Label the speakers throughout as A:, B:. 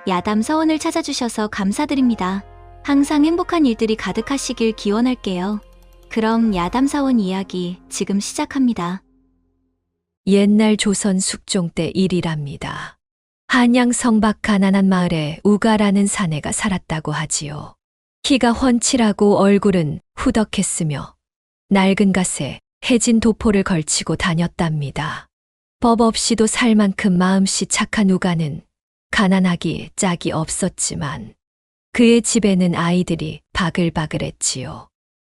A: 야담 서원을 찾아주셔서 감사드립니다. 항상 행복한 일들이 가득하시길 기원할게요. 그럼 야담 사원 이야기 지금 시작합니다.
B: 옛날 조선 숙종 때 일이랍니다. 한양 성밖 가난한 마을에 우가라는 사내가 살았다고 하지요. 키가 훤칠하고 얼굴은 후덕했으며 낡은 갓에 해진 도포를 걸치고 다녔답니다. 법 없이도 살 만큼 마음씨 착한 우가는 가난하기 짝이 없었지만 그의 집에는 아이들이 바글바글했지요.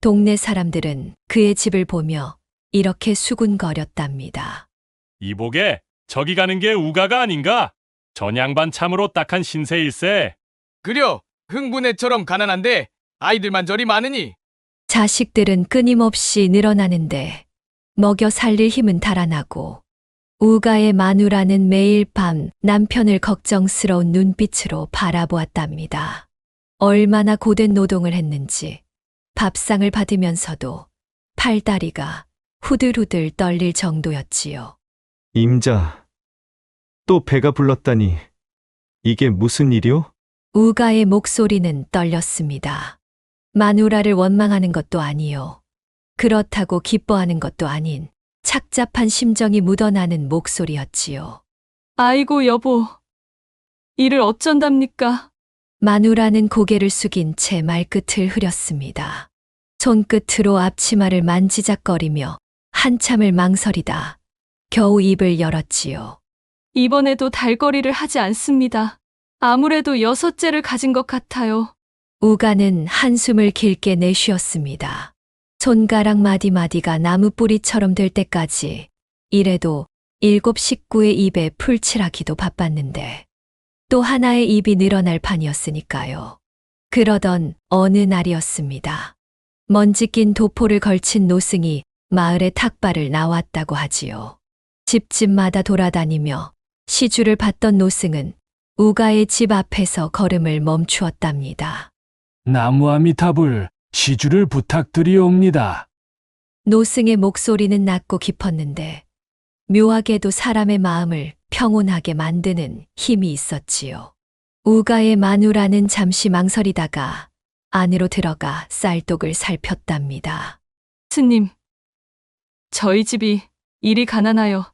B: 동네 사람들은 그의 집을 보며 이렇게 수군거렸답니다.
C: 이보게, 저기 가는 게 우가가 아닌가? 전양반 참으로 딱한 신세일세.
D: 그려 흥분해처럼 가난한데 아이들만 저리 많으니.
B: 자식들은 끊임없이 늘어나는데 먹여 살릴 힘은 달아나고 우가의 마누라는 매일 밤 남편을 걱정스러운 눈빛으로 바라보았답니다. 얼마나 고된 노동을 했는지 밥상을 받으면서도 팔다리가 후들후들 떨릴 정도였지요.
E: 임자, 또 배가 불렀다니 이게 무슨 일이오?
B: 우가의 목소리는 떨렸습니다. 마누라를 원망하는 것도 아니요. 그렇다고 기뻐하는 것도 아닌 착잡한 심정이 묻어나는 목소리였지요.
F: 아이고 여보, 이를 어쩐답니까?
B: 마누라는 고개를 숙인 채 말끝을 흐렸습니다. 손끝으로 앞치마를 만지작거리며 한참을 망설이다 겨우 입을 열었지요.
F: 이번에도 달거리를 하지 않습니다. 아무래도 6째를 가진 것 같아요.
B: 우가는 한숨을 길게 내쉬었습니다. 손가락 마디마디가 나무뿌리처럼 될 때까지 이래도 7 식구의 입에 풀칠하기도 바빴는데 또 하나의 입이 늘어날 판이었으니까요. 그러던 어느 날이었습니다. 먼지 낀 도포를 걸친 노승이 마을의 탁발을 나왔다고 하지요. 집집마다 돌아다니며 시주를 받던 노승은 우가의 집 앞에서 걸음을 멈추었답니다.
G: 나무아미타불 시주를 부탁드리옵니다.
B: 노승의 목소리는 낮고 깊었는데 묘하게도 사람의 마음을 평온하게 만드는 힘이 있었지요. 우가의 마누라는 잠시 망설이다가 안으로 들어가 쌀독을 살폈답니다.
F: 스님, 저희 집이 일이 가난하여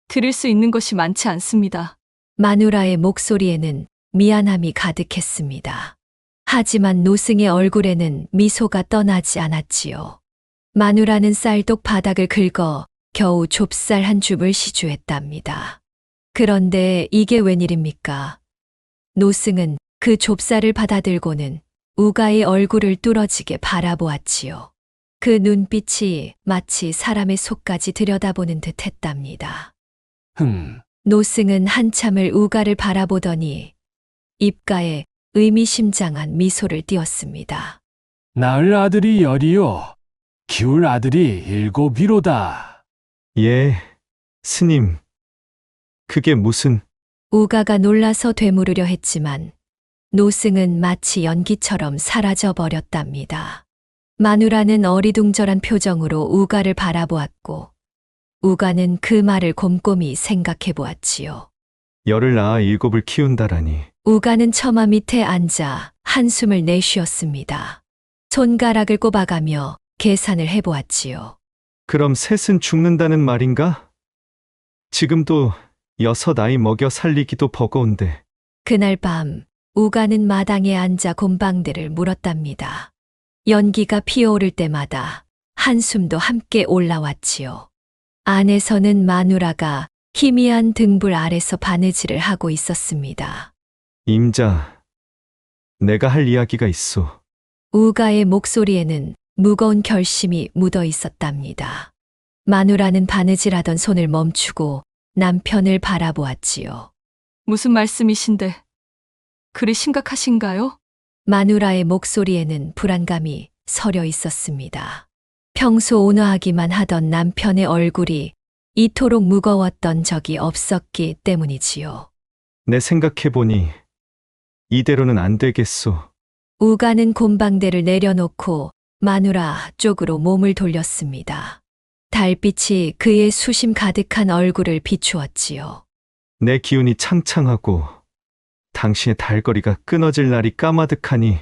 F: 드릴 수 있는 것이 많지 않습니다.
B: 마누라의 목소리에는 미안함이 가득했습니다. 하지만 노승의 얼굴에는 미소가 떠나지 않았지요. 마누라는 쌀독 바닥을 긁어 겨우 좁쌀 한 줍을 시주했답니다. 그런데 이게 웬일입니까? 노승은 그 좁쌀을 받아들고는 우가의 얼굴을 뚫어지게 바라보았지요. 그 눈빛이 마치 사람의 속까지 들여다보는 듯 했답니다. 노승은 한참을 우가를 바라보더니 입가에 의미심장한 미소를 띄었습니다.
G: 낳을 아들이 10이요. 키울 아들이 7이로다.
E: 예, 스님. 그게 무슨...
B: 우가가 놀라서 되물으려 했지만 노승은 마치 연기처럼 사라져 버렸답니다. 마누라는 어리둥절한 표정으로 우가를 바라보았고 우가는 그 말을 곰곰이 생각해 보았지요.
E: 10을 낳아 7을 키운다라니.
B: 우가는 처마 밑에 앉아 한숨을 내쉬었습니다. 손가락을 꼽아가며 계산을 해보았지요.
E: 그럼 셋은 죽는다는 말인가? 지금도 6 아이 먹여 살리기도 버거운데.
B: 그날 밤 우가는 마당에 앉아 곰방들을 물었답니다. 연기가 피어오를 때마다 한숨도 함께 올라왔지요. 안에서는 마누라가 희미한 등불 아래서 바느질을 하고 있었습니다.
E: 임자, 내가 할 이야기가 있소.
B: 우가의 목소리에는 무거운 결심이 묻어 있었답니다. 마누라는 바느질하던 손을 멈추고 남편을 바라보았지요.
F: 무슨 말씀이신데? 그리 심각하신가요?
B: 마누라의 목소리에는 불안감이 서려 있었습니다. 평소 온화하기만 하던 남편의 얼굴이 이토록 무거웠던 적이 없었기 때문이지요.
E: 내 생각해보니 이대로는 안 되겠소.
B: 우가는 곰방대를 내려놓고 마누라 쪽으로 몸을 돌렸습니다. 달빛이 그의 수심 가득한 얼굴을 비추었지요.
E: 내 기운이 창창하고 당신의 달거리가 끊어질 날이 까마득하니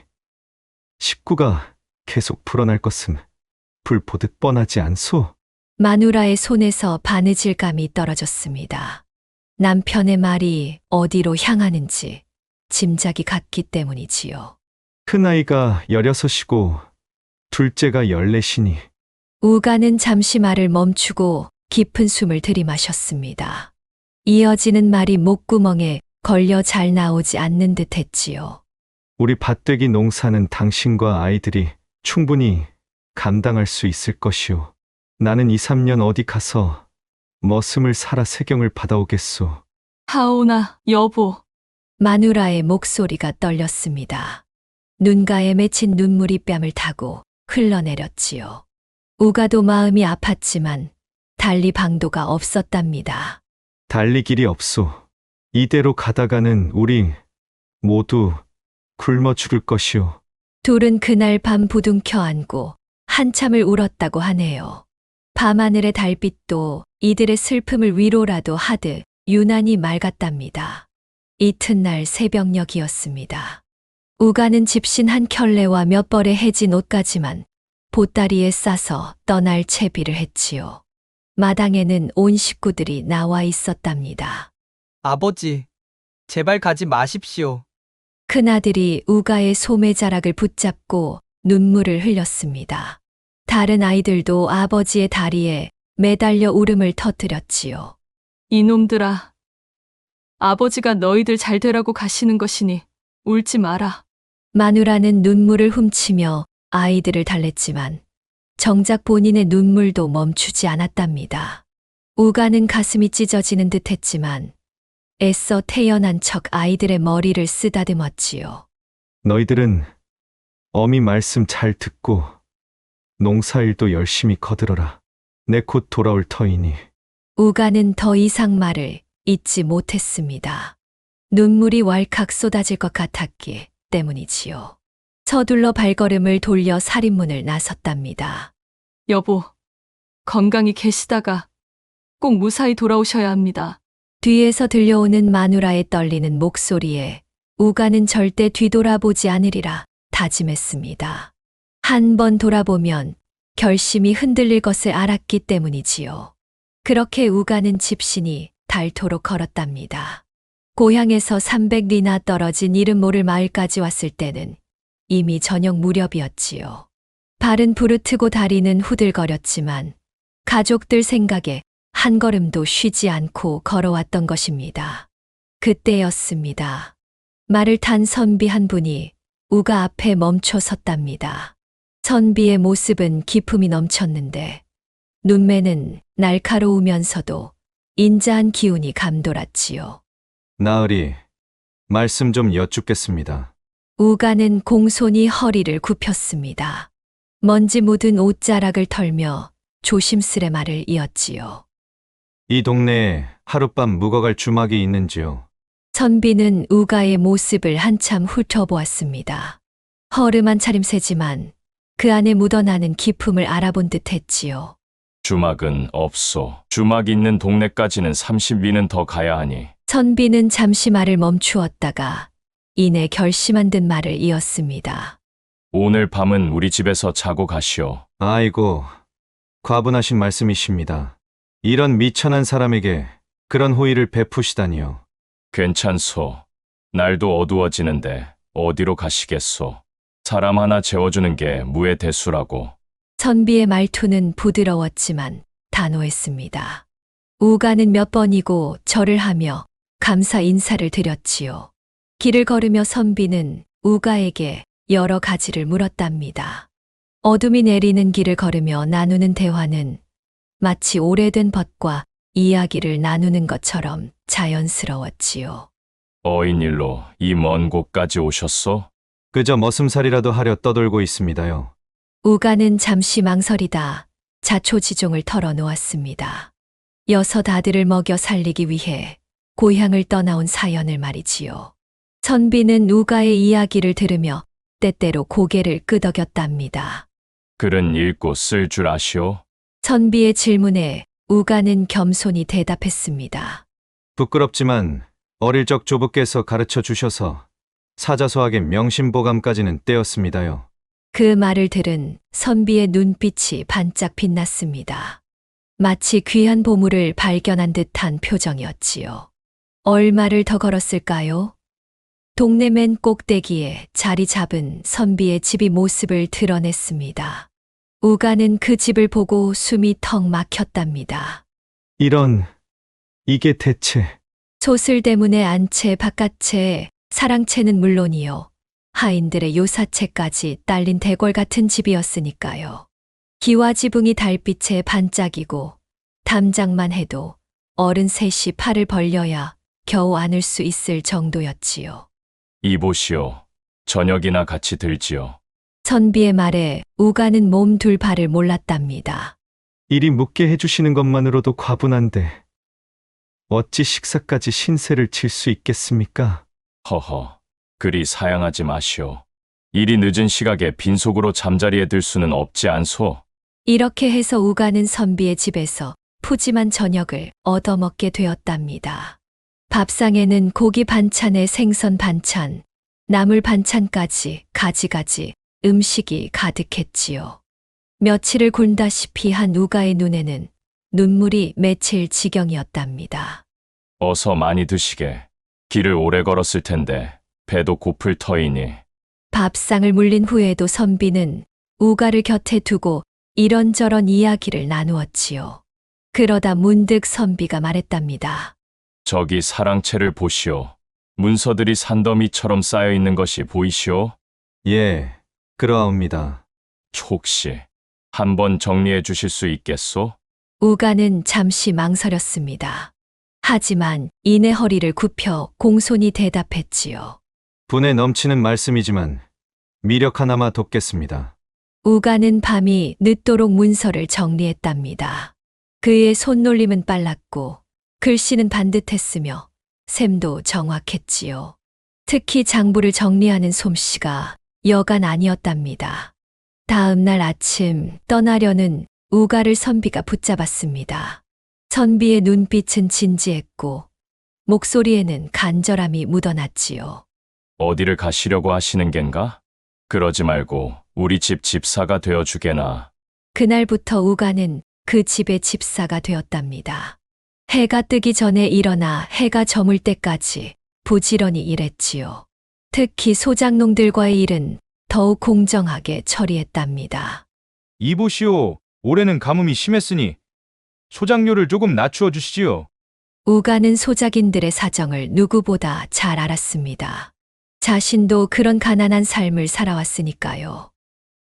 E: 식구가 계속 불어날 것은 불보듯 뻔하지 않소.
B: 마누라의 손에서 바느질감이 떨어졌습니다. 남편의 말이 어디로 향하는지 짐작이 갔기 때문이지요.
E: 큰아이가 16이고 둘째가 14이니
B: 우가는 잠시 말을 멈추고 깊은 숨을 들이마셨습니다. 이어지는 말이 목구멍에 걸려 잘 나오지 않는 듯 했지요.
E: 우리 밭되기 농사는 당신과 아이들이 충분히 감당할 수 있을 것이오. 나는 2, 3년 어디 가서 머슴을 살아 세경을 받아오겠소.
F: 하오나, 여보.
B: 마누라의 목소리가 떨렸습니다. 눈가에 맺힌 눈물이 뺨을 타고 흘러내렸지요. 우가도 마음이 아팠지만 달리 방도가 없었답니다.
E: 달리 길이 없소. 이대로 가다가는 우리 모두 굶어 죽을 것이오.
B: 둘은 그날 밤 부둥켜 안고 한참을 울었다고 하네요. 밤하늘의 달빛도 이들의 슬픔을 위로라도 하듯 유난히 맑았답니다. 이튿날 새벽녘이었습니다. 우가는 집신 한 켤레와 몇 벌의 해진 옷까지만 보따리에 싸서 떠날 채비를 했지요. 마당에는 온 식구들이 나와 있었답니다.
H: 아버지, 제발 가지 마십시오.
B: 큰아들이 우가의 소매자락을 붙잡고 눈물을 흘렸습니다. 다른 아이들도 아버지의 다리에 매달려 울음을 터뜨렸지요.
F: 이놈들아. 아버지가 너희들 잘 되라고 가시는 것이니 울지 마라.
B: 마누라는 눈물을 훔치며 아이들을 달랬지만 정작 본인의 눈물도 멈추지 않았답니다. 우가는 가슴이 찢어지는 듯 했지만 애써 태연한 척 아이들의 머리를 쓰다듬었지요.
E: 너희들은 어미 말씀 잘 듣고 농사일도 열심히 거들어라. 내 곧 돌아올 터이니.
B: 우가는 더 이상 말을 잇지 못했습니다. 눈물이 왈칵 쏟아질 것 같았기 때문이지요. 서둘러 발걸음을 돌려 살인문을 나섰답니다.
F: 여보, 건강히 계시다가 꼭 무사히 돌아오셔야 합니다.
B: 뒤에서 들려오는 마누라의 떨리는 목소리에 우가는 절대 뒤돌아보지 않으리라 다짐했습니다. 한 번 돌아보면 결심이 흔들릴 것을 알았기 때문이지요. 그렇게 우가는 집신이 닳도록 걸었답니다. 고향에서 300리나 떨어진 이름 모를 마을까지 왔을 때는 이미 저녁 무렵이었지요. 발은 부르트고 다리는 후들거렸지만 가족들 생각에 한 걸음도 쉬지 않고 걸어왔던 것입니다. 그때였습니다. 말을 탄 선비 한 분이 우가 앞에 멈춰 섰답니다. 선비의 모습은 기품이 넘쳤는데 눈매는 날카로우면서도 인자한 기운이 감돌았지요.
E: 나으리, 말씀 좀 여쭙겠습니다.
B: 우가는 공손히 허리를 굽혔습니다. 먼지 묻은 옷자락을 털며 조심스레 말을 이었지요.
E: 이 동네에 하룻밤 묵어갈 주막이 있는지요?
B: 선비는 우가의 모습을 한참 훑어보았습니다. 허름한 차림새지만 그 안에 묻어나는 기품을 알아본 듯 했지요.
C: 주막은 없소. 주막 있는 동네까지는 30리는 더 가야 하니.
B: 선비는 잠시 말을 멈추었다가 이내 결심한 듯 말을 이었습니다.
C: 오늘 밤은 우리 집에서 자고 가시오.
E: 아이고, 과분하신 말씀이십니다. 이런 미천한 사람에게 그런 호의를 베푸시다니요.
C: 괜찮소. 날도 어두워지는데 어디로 가시겠소. 사람 하나 재워주는 게 무의 대수라고.
B: 선비의 말투는 부드러웠지만 단호했습니다. 우가는 몇 번이고 절을 하며 감사 인사를 드렸지요. 길을 걸으며 선비는 우가에게 여러 가지를 물었답니다. 어둠이 내리는 길을 걸으며 나누는 대화는 마치 오래된 벗과 이야기를 나누는 것처럼 자연스러웠지요.
C: 어인일로 이 먼 곳까지 오셨소?
E: 그저 머슴살이라도 하려 떠돌고 있습니다요.
B: 우가는 잠시 망설이다 자초지종을 털어놓았습니다. 6 아들을 먹여 살리기 위해 고향을 떠나온 사연을 말이지요. 선비는 우가의 이야기를 들으며 때때로 고개를 끄덕였답니다.
C: 글은 읽고 쓸 줄 아시오?
B: 선비의 질문에 우가는 겸손히 대답했습니다.
E: 부끄럽지만 어릴 적 조부께서 가르쳐 주셔서 사자소학의 명심보감까지는 떼었습니다요.
B: 그 말을 들은 선비의 눈빛이 반짝 빛났습니다. 마치 귀한 보물을 발견한 듯한 표정이었지요. 얼마를 더 걸었을까요? 동네 맨 꼭대기에 자리 잡은 선비의 집이 모습을 드러냈습니다. 우가는 그 집을 보고 숨이 턱 막혔답니다.
E: 이게 대체.
B: 소슬대문의 안채 바깥채 사랑채는 물론이요. 하인들의 요사채까지 딸린 대궐 같은 집이었으니까요. 기와 지붕이 달빛에 반짝이고 담장만 해도 어른 셋이 팔을 벌려야 겨우 안을 수 있을 정도였지요.
C: 이보시오. 저녁이나 같이 들지요.
B: 선비의 말에 우가는 몸 둘 바를 몰랐답니다.
E: 이리 묵게 해주시는 것만으로도 과분한데 어찌 식사까지 신세를 질 수 있겠습니까?
C: 허허. 그리 사양하지 마시오. 이리 늦은 시각에 빈속으로 잠자리에 들 수는 없지 않소.
B: 이렇게 해서 우가는 선비의 집에서 푸짐한 저녁을 얻어먹게 되었답니다. 밥상에는 고기 반찬에 생선 반찬, 나물 반찬까지 가지가지 음식이 가득했지요. 며칠을 굶다시피 한 우가의 눈에는 눈물이 맺힐 지경이었답니다.
C: 어서 많이 드시게. 길을 오래 걸었을 텐데 배도 고플 터이니.
B: 밥상을 물린 후에도 선비는 우가를 곁에 두고 이런저런 이야기를 나누었지요. 그러다 문득 선비가 말했답니다.
C: 저기 사랑채를 보시오. 문서들이 산더미처럼 쌓여 있는 것이 보이시오?
E: 예, 그러하옵니다.
C: 혹시 한번 정리해 주실 수 있겠소?
B: 우가는 잠시 망설였습니다. 하지만 이내 허리를 굽혀 공손히 대답했지요.
E: 분에 넘치는 말씀이지만 미력 하나마 돕겠습니다.
B: 우가는 밤이 늦도록 문서를 정리했답니다. 그의 손놀림은 빨랐고 글씨는 반듯했으며 셈도 정확했지요. 특히 장부를 정리하는 솜씨가 여간 아니었답니다. 다음 날 아침 떠나려는 우가를 선비가 붙잡았습니다. 선비의 눈빛은 진지했고 목소리에는 간절함이 묻어났지요.
C: 어디를 가시려고 하시는 겐가? 그러지 말고 우리 집 집사가 되어 주게나.
B: 그날부터 우가는 그 집의 집사가 되었답니다. 해가 뜨기 전에 일어나 해가 저물 때까지 부지런히 일했지요. 특히 소작농들과의 일은 더욱 공정하게 처리했답니다.
I: 이보시오. 올해는 가뭄이 심했으니 소작료를 조금 낮추어 주시지요.
B: 우가는 소작인들의 사정을 누구보다 잘 알았습니다. 자신도 그런 가난한 삶을 살아왔으니까요.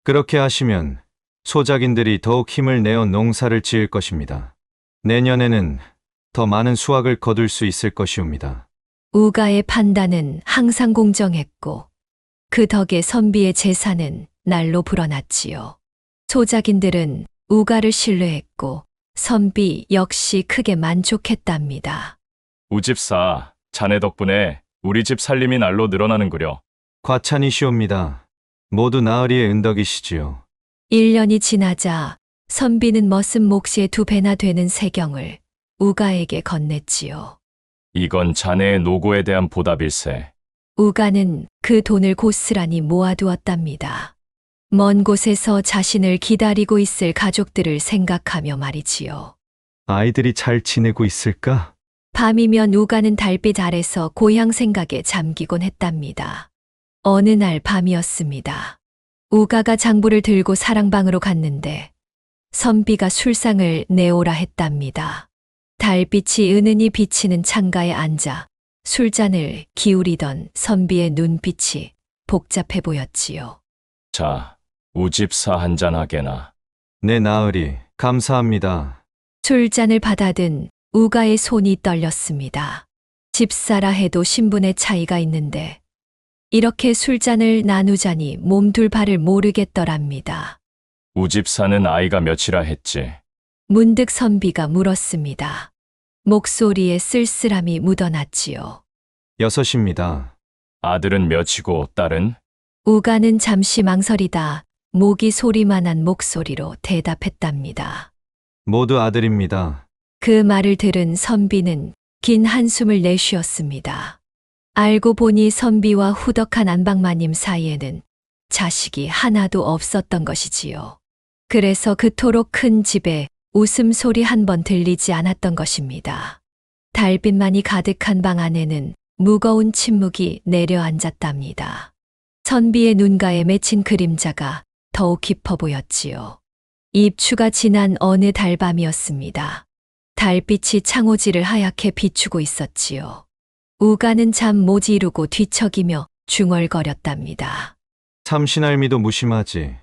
E: 그렇게 하시면 소작인들이 더욱 힘을 내어 농사를 지을 것입니다. 내년에는 더 많은 수확을 거둘 수 있을 것이옵니다.
B: 우가의 판단은 항상 공정했고 그 덕에 선비의 재산은 날로 불어났지요. 소작인들은 우가를 신뢰했고 선비 역시 크게 만족했답니다.
C: 우집사, 자네 덕분에 우리 집 살림이 날로 늘어나는구려.
E: 과찬이시옵니다. 모두 나으리의 은덕이시지요.
B: 1년이 지나자 선비는 머슴 몫의 2배나 되는 세경을 우가에게 건넸지요.
C: 이건 자네의 노고에 대한 보답일세.
B: 우가는 그 돈을 고스란히 모아두었답니다. 먼 곳에서 자신을 기다리고 있을 가족들을 생각하며 말이지요.
E: 아이들이 잘 지내고 있을까?
B: 밤이면 우가는 달빛 아래서 고향 생각에 잠기곤 했답니다. 어느 날 밤이었습니다. 우가가 장부를 들고 사랑방으로 갔는데 선비가 술상을 내오라 했답니다. 달빛이 은은히 비치는 창가에 앉아 술잔을 기울이던 선비의 눈빛이 복잡해 보였지요.
C: 자, 우집사 한잔 하게나.
E: 네, 나으리. 감사합니다.
B: 술잔을 받아든 우가의 손이 떨렸습니다. 집사라 해도 신분의 차이가 있는데 이렇게 술잔을 나누자니 몸둘 바를 모르겠더랍니다.
C: 우집사는 아이가 몇이라 했지?
B: 문득 선비가 물었습니다. 목소리에 쓸쓸함이 묻어났지요.
E: 6입니다.
C: 아들은 몇이고 딸은?
B: 우가는 잠시 망설이다 모기 소리만한 목소리로 대답했답니다.
E: 모두 아들입니다.
B: 그 말을 들은 선비는 긴 한숨을 내쉬었습니다. 알고 보니 선비와 후덕한 안방마님 사이에는 자식이 하나도 없었던 것이지요. 그래서 그토록 큰 집에 웃음소리 한 번 들리지 않았던 것입니다. 달빛만이 가득한 방 안에는 무거운 침묵이 내려앉았답니다. 선비의 눈가에 맺힌 그림자가 더욱 깊어 보였지요. 입추가 지난 어느 달밤이었습니다. 달빛이 창호지를 하얗게 비추고 있었지요. 우가는 잠 못 이루고 뒤척이며 중얼거렸답니다.
E: 삼신할미도 무심하지.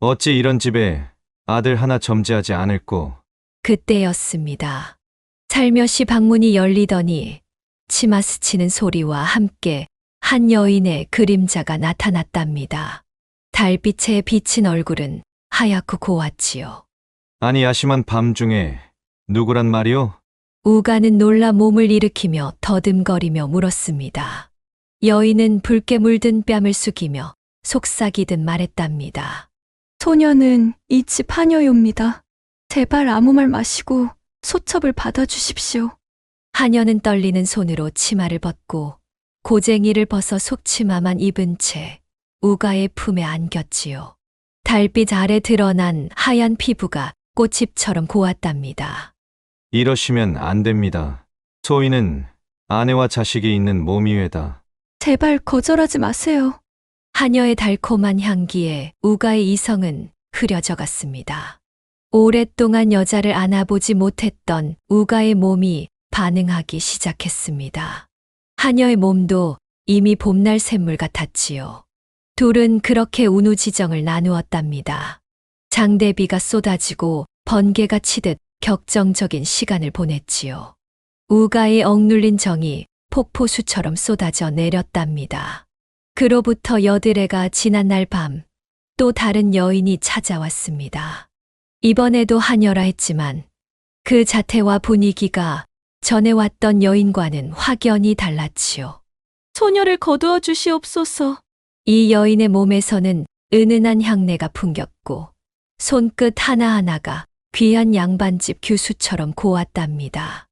E: 어찌 이런 집에 아들 하나 점지하지 않을꼬.
B: 그때였습니다. 살며시 방문이 열리더니 치마 스치는 소리와 함께 한 여인의 그림자가 나타났답니다. 달빛에 비친 얼굴은 하얗고 고왔지요.
E: 아니 야심한 밤중에 누구란 말이오?
B: 우가는 놀라 몸을 일으키며 더듬거리며 물었습니다. 여인은 붉게 물든 뺨을 숙이며 속삭이듯 말했답니다.
A: 소녀는 이 집 하녀요입니다. 제발 아무 말 마시고 소첩을 받아주십시오.
B: 하녀는 떨리는 손으로 치마를 벗고 고쟁이를 벗어 속치마만 입은 채 우가의 품에 안겼지요. 달빛 아래 드러난 하얀 피부가 꽃잎처럼 고왔답니다.
E: 이러시면 안 됩니다. 소인은 아내와 자식이 있는 몸이외다.
A: 제발 거절하지 마세요.
B: 하녀의 달콤한 향기에 우가의 이성은 흐려져 갔습니다. 오랫동안 여자를 안아보지 못했던 우가의 몸이 반응하기 시작했습니다. 하녀의 몸도 이미 봄날 샘물 같았지요. 둘은 그렇게 운우지정을 나누었답니다. 장대비가 쏟아지고 번개가 치듯 격정적인 시간을 보냈지요. 우가의 억눌린 정이 폭포수처럼 쏟아져 내렸답니다. 그로부터 여드레가 지난 날 밤, 또 다른 여인이 찾아왔습니다. 이번에도 하녀라 했지만 그 자태와 분위기가 전에 왔던 여인과는 확연히 달랐지요.
F: 소녀를 거두어 주시옵소서.
B: 이 여인의 몸에서는 은은한 향내가 풍겼고 손끝 하나하나가 귀한 양반집 규수처럼 고왔답니다.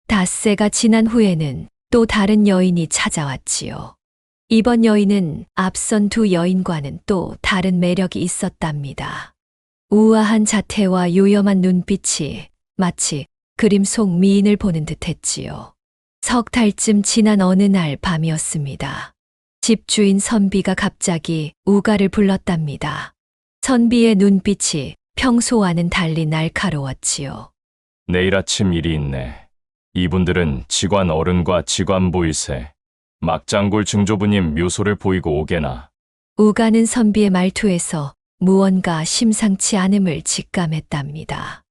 B: 닷새가 지난 후에는 또 다른 여인이 찾아왔지요. 이번 여인은 앞선 두 여인과는 또 다른 매력이 있었답니다. 우아한 자태와 요염한 눈빛이 마치 그림 속 미인을 보는 듯 했지요. 석 달쯤 지난 어느 날 밤이었습니다. 집주인 선비가 갑자기 우가를 불렀답니다. 선비의 눈빛이 평소와는 달리 날카로웠지요.
C: 내일 아침 일이 있네. 이분들은 직관 어른과 직관 보일세. 막장골 증조부님 묘소를 보이고 오게나.
B: 우가는 선비의 말투에서 무언가 심상치 않음을 직감했답니다.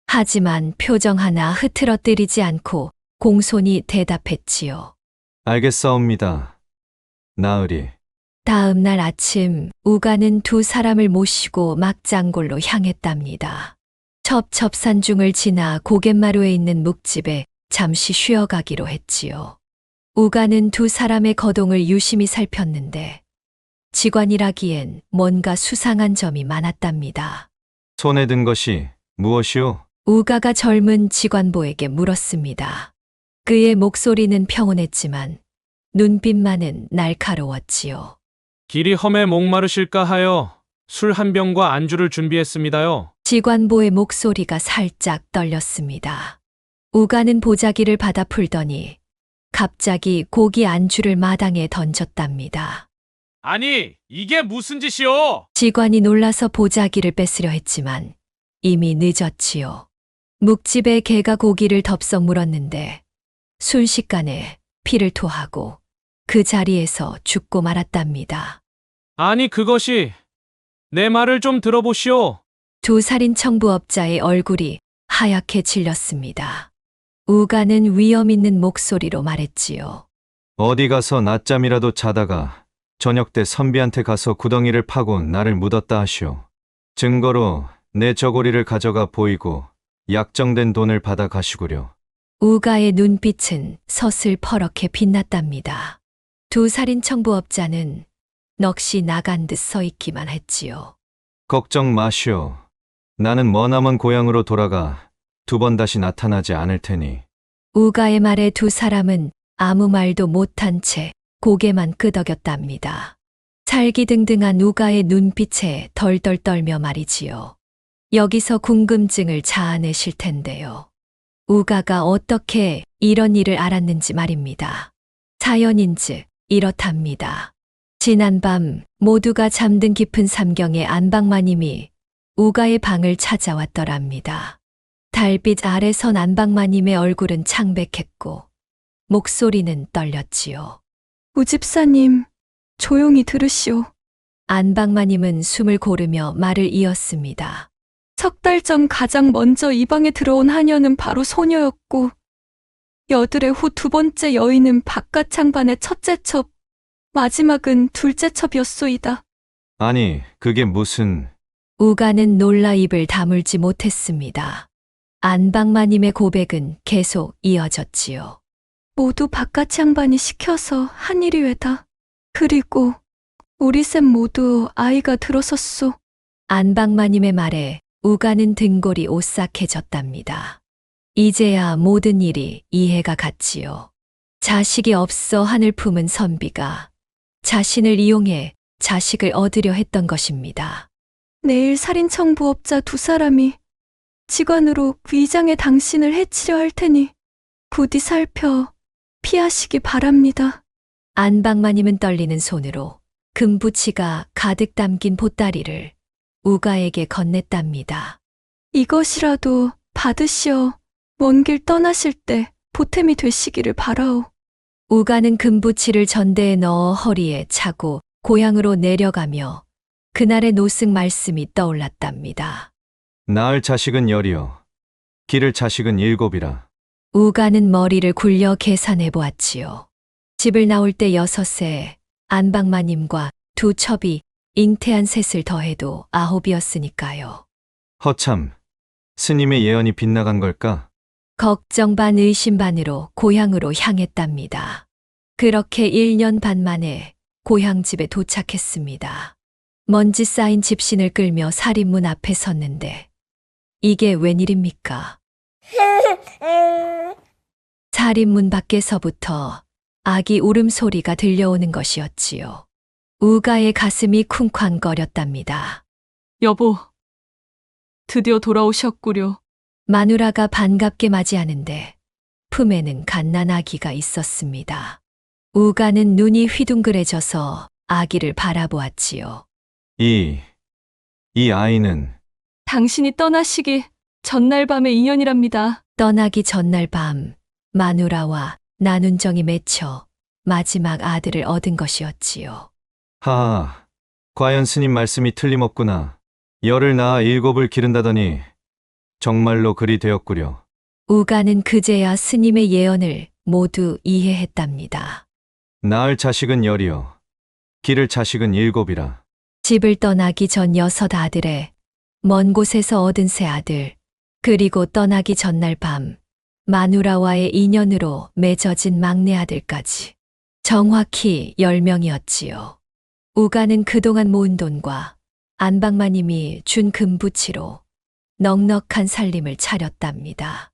B: 하지만 표정 하나 흐트러뜨리지 않고 공손히 대답했지요.
E: 알겠사옵니다. 나으리.
B: 다음 날 아침 우가는 두 사람을 모시고 막장골로 향했답니다. 첩첩산중을 지나 고갯마루에 있는 묵집에 잠시 쉬어가기로 했지요. 우가는 두 사람의 거동을 유심히 살폈는데 직관이라기엔 뭔가 수상한 점이 많았답니다.
E: 손에 든 것이 무엇이오?
B: 우가가 젊은 직관보에게 물었습니다. 그의 목소리는 평온했지만 눈빛만은 날카로웠지요.
J: 길이 험해 목마르실까 하여 술 한 병과 안주를 준비했습니다요.
B: 직관보의 목소리가 살짝 떨렸습니다. 우가는 보자기를 받아 풀더니 갑자기 고기 안주를 마당에 던졌답니다.
J: 아니, 이게 무슨 짓이오?
B: 직관이 놀라서 보자기를 뺏으려 했지만 이미 늦었지요. 묵집에 개가 고기를 덥석 물었는데 순식간에 피를 토하고 그 자리에서 죽고 말았답니다.
J: 아니, 그것이 내 말을 좀 들어보시오.
B: 두 살인 청부업자의 얼굴이 하얗게 질렸습니다. 우가는 위험 있는 목소리로 말했지요.
E: 어디 가서 낮잠이라도 자다가 저녁 때 선비한테 가서 구덩이를 파고 나를 묻었다 하시오. 증거로 내 저고리를 가져가 보이고 약정된 돈을 받아 가시구려.
B: 우가의 눈빛은 서슬퍼렇게 빛났답니다. 두 살인 청부업자는 넋이 나간 듯 서 있기만 했지요.
E: 걱정 마시오. 나는 머나먼 고향으로 돌아가 두 번 다시 나타나지 않을 테니.
B: 우가의 말에 두 사람은 아무 말도 못한 채 고개만 끄덕였답니다. 살기등등한 우가의 눈빛에 덜덜 떨며 말이지요. 여기서 궁금증을 자아내실 텐데요. 우가가 어떻게 이런 일을 알았는지 말입니다. 사연인즉 이렇답니다. 지난밤 모두가 잠든 깊은 삼경의 안방마님이 우가의 방을 찾아왔더랍니다. 달빛 아래 선 안방마님의 얼굴은 창백했고 목소리는 떨렸지요.
F: 우집사님, 조용히 들으시오.
B: 안방마님은 숨을 고르며 말을 이었습니다.
F: 석 달 전 가장 먼저 이 방에 들어온 하녀는 바로 소녀였고, 여드레 후 두 번째 여인은 바깥 창반의 첫째 첩, 마지막은 둘째 첩이었소이다.
E: 아니, 그게 무슨...
B: 우가는 놀라 입을 다물지 못했습니다. 안방마님의 고백은 계속 이어졌지요.
F: 모두 바깥 창반이 시켜서 한 일이 외다. 그리고 우리 셋 모두 아이가 들어섰소.
B: 안방마님의 말에 우가는 등골이 오싹해졌답니다. 이제야 모든 일이 이해가 갔지요. 자식이 없어 한을 품은 선비가 자신을 이용해 자식을 얻으려 했던 것입니다.
F: 내일 살인청부업자 두 사람이 직원으로 위장해 당신을 해치려 할 테니 부디 살펴 피하시기 바랍니다.
B: 안방마님은 떨리는 손으로 금부치가 가득 담긴 보따리를 우가에게 건넸답니다.
F: 이것이라도 받으시어 먼 길 떠나실 때 보탬이 되시기를 바라오.
B: 우가는 금부치를 전대에 넣어 허리에 차고 고향으로 내려가며 그날의 노승 말씀이 떠올랐답니다.
E: 낳을 자식은 10이요. 기를 자식은 7이라.
B: 우가는 머리를 굴려 계산해 보았지요. 집을 나올 때 6세, 안방마님과 두 첩이 잉태한 셋을 더해도 9이었으니까요.
E: 허참, 스님의 예언이 빗나간 걸까?
B: 걱정 반 의심 반으로 고향으로 향했답니다. 그렇게 1년 반 만에 고향집에 도착했습니다. 먼지 쌓인 집신을 끌며 살인문 앞에 섰는데 이게 웬일입니까? 살인문 밖에서부터 아기 울음소리가 들려오는 것이었지요. 우가의 가슴이 쿵쾅거렸답니다.
F: 여보, 드디어 돌아오셨구려.
B: 마누라가 반갑게 맞이하는데 품에는 갓난 아기가 있었습니다. 우가는 눈이 휘둥그레져서 아기를 바라보았지요.
E: 이 아이는
F: 당신이 떠나시기 전날 밤의 인연이랍니다.
B: 떠나기 전날 밤 마누라와 나눈 정이 맺혀 마지막 아들을 얻은 것이었지요.
E: 하하, 과연 스님 말씀이 틀림없구나. 10을 낳아 7을 기른다더니 정말로 그리 되었구려.
B: 우가는 그제야 스님의 예언을 모두 이해했답니다.
E: 낳을 자식은 10이요. 기를 자식은 7이라.
B: 집을 떠나기 전 6 아들에 먼 곳에서 얻은 세 아들, 그리고 떠나기 전날 밤 마누라와의 인연으로 맺어진 막내 아들까지 정확히 10명이었지요. 우가는 그동안 모은 돈과 안방마님이 준 금부치로 넉넉한 살림을 차렸답니다.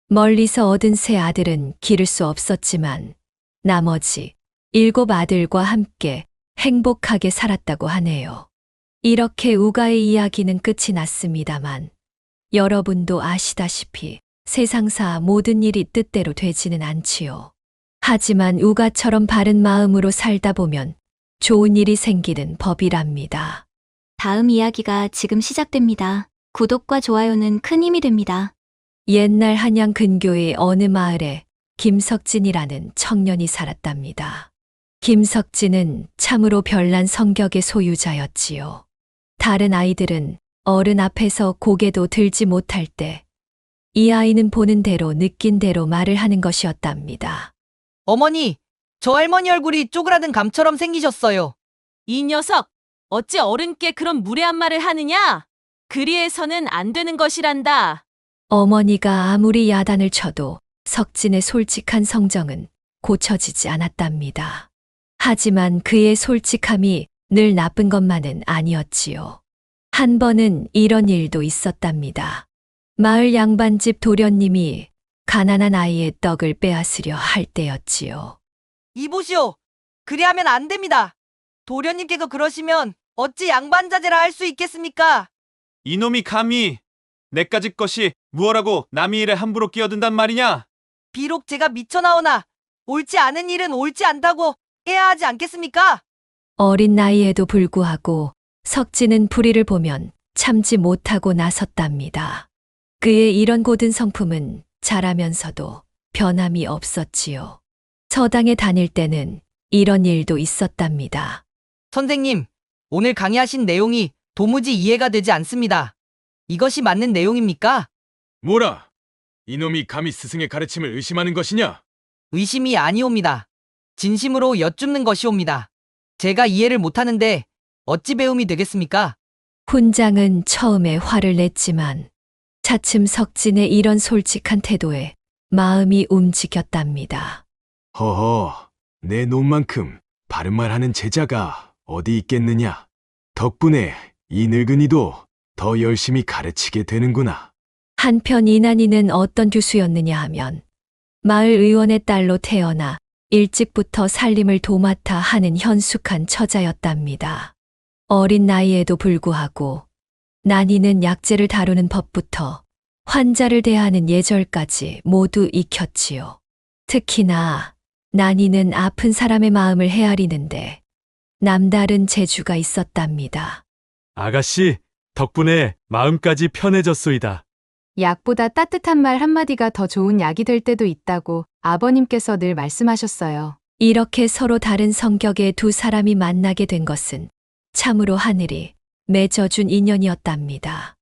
B: 멀리서 얻은 세 아들은 기를 수 없었지만 나머지 7 아들과 함께 행복하게 살았다고 하네요. 이렇게 우가의 이야기는 끝이 났습니다만 여러분도 아시다시피 세상사 모든 일이 뜻대로 되지는 않지요. 하지만 우가처럼 바른 마음으로 살다 보면 좋은 일이 생기는 법이랍니다.
A: 다음 이야기가 지금 시작됩니다. 구독과 좋아요는 큰 힘이 됩니다.
B: 옛날 한양 근교의 어느 마을에 김석진이라는 청년이 살았답니다. 김석진은 참으로 별난 성격의 소유자였지요. 다른 아이들은 어른 앞에서 고개도 들지 못할 때 이 아이는 보는 대로 느낀 대로 말을 하는 것이었답니다.
H: 어머니, 저 할머니 얼굴이 쪼그라든 감처럼 생기셨어요.
K: 이 녀석, 어찌 어른께 그런 무례한 말을 하느냐? 그리해서는 안 되는 것이란다.
B: 어머니가 아무리 야단을 쳐도 석진의 솔직한 성정은 고쳐지지 않았답니다. 하지만 그의 솔직함이 늘 나쁜 것만은 아니었지요. 한 번은 이런 일도 있었답니다. 마을 양반집 도련님이 가난한 아이의 떡을 빼앗으려 할 때였지요.
H: 이보시오. 그리하면 안 됩니다. 도련님께서 그러시면 어찌 양반자제라 할 수 있겠습니까?
L: 이놈이 감히 내까지 것이 무엇라고 남의 일에 함부로 끼어든단 말이냐?
H: 비록 제가 미쳐나오나 옳지 않은 일은 옳지 않다고 해야 하지 않겠습니까?
B: 어린 나이에도 불구하고 석진은 불의를 보면 참지 못하고 나섰답니다. 그의 이런 고든 성품은 자라면서도 변함이 없었지요. 서당에 다닐 때는 이런 일도 있었답니다.
H: 선생님, 오늘 강의하신 내용이 도무지 이해가 되지 않습니다. 이것이 맞는 내용입니까?
D: 뭐라? 이놈이 감히 스승의 가르침을 의심하는 것이냐?
H: 의심이 아니옵니다. 진심으로 여쭙는 것이옵니다. 제가 이해를 못하는데 어찌 배움이 되겠습니까?
B: 훈장은 처음에 화를 냈지만 차츰 석진의 이런 솔직한 태도에 마음이 움직였답니다.
M: 허허, 내 놈만큼 바른 말하는 제자가 어디 있겠느냐. 덕분에 이 늙은이도 더 열심히 가르치게 되는구나.
B: 한편 이난이는 어떤 교수였느냐 하면 마을 의원의 딸로 태어나 일찍부터 살림을 도맡아 하는 현숙한 처자였답니다. 어린 나이에도 불구하고 난이는 약재를 다루는 법부터 환자를 대하는 예절까지 모두 익혔지요. 특히나 난이는 아픈 사람의 마음을 헤아리는데 남다른 재주가 있었답니다.
N: 아가씨, 덕분에 마음까지 편해졌소이다.
O: 약보다 따뜻한 말 한마디가 더 좋은 약이 될 때도 있다고 아버님께서 늘 말씀하셨어요.
B: 이렇게 서로 다른 성격의 두 사람이 만나게 된 것은 참으로 하늘이 맺어준 인연이었답니다.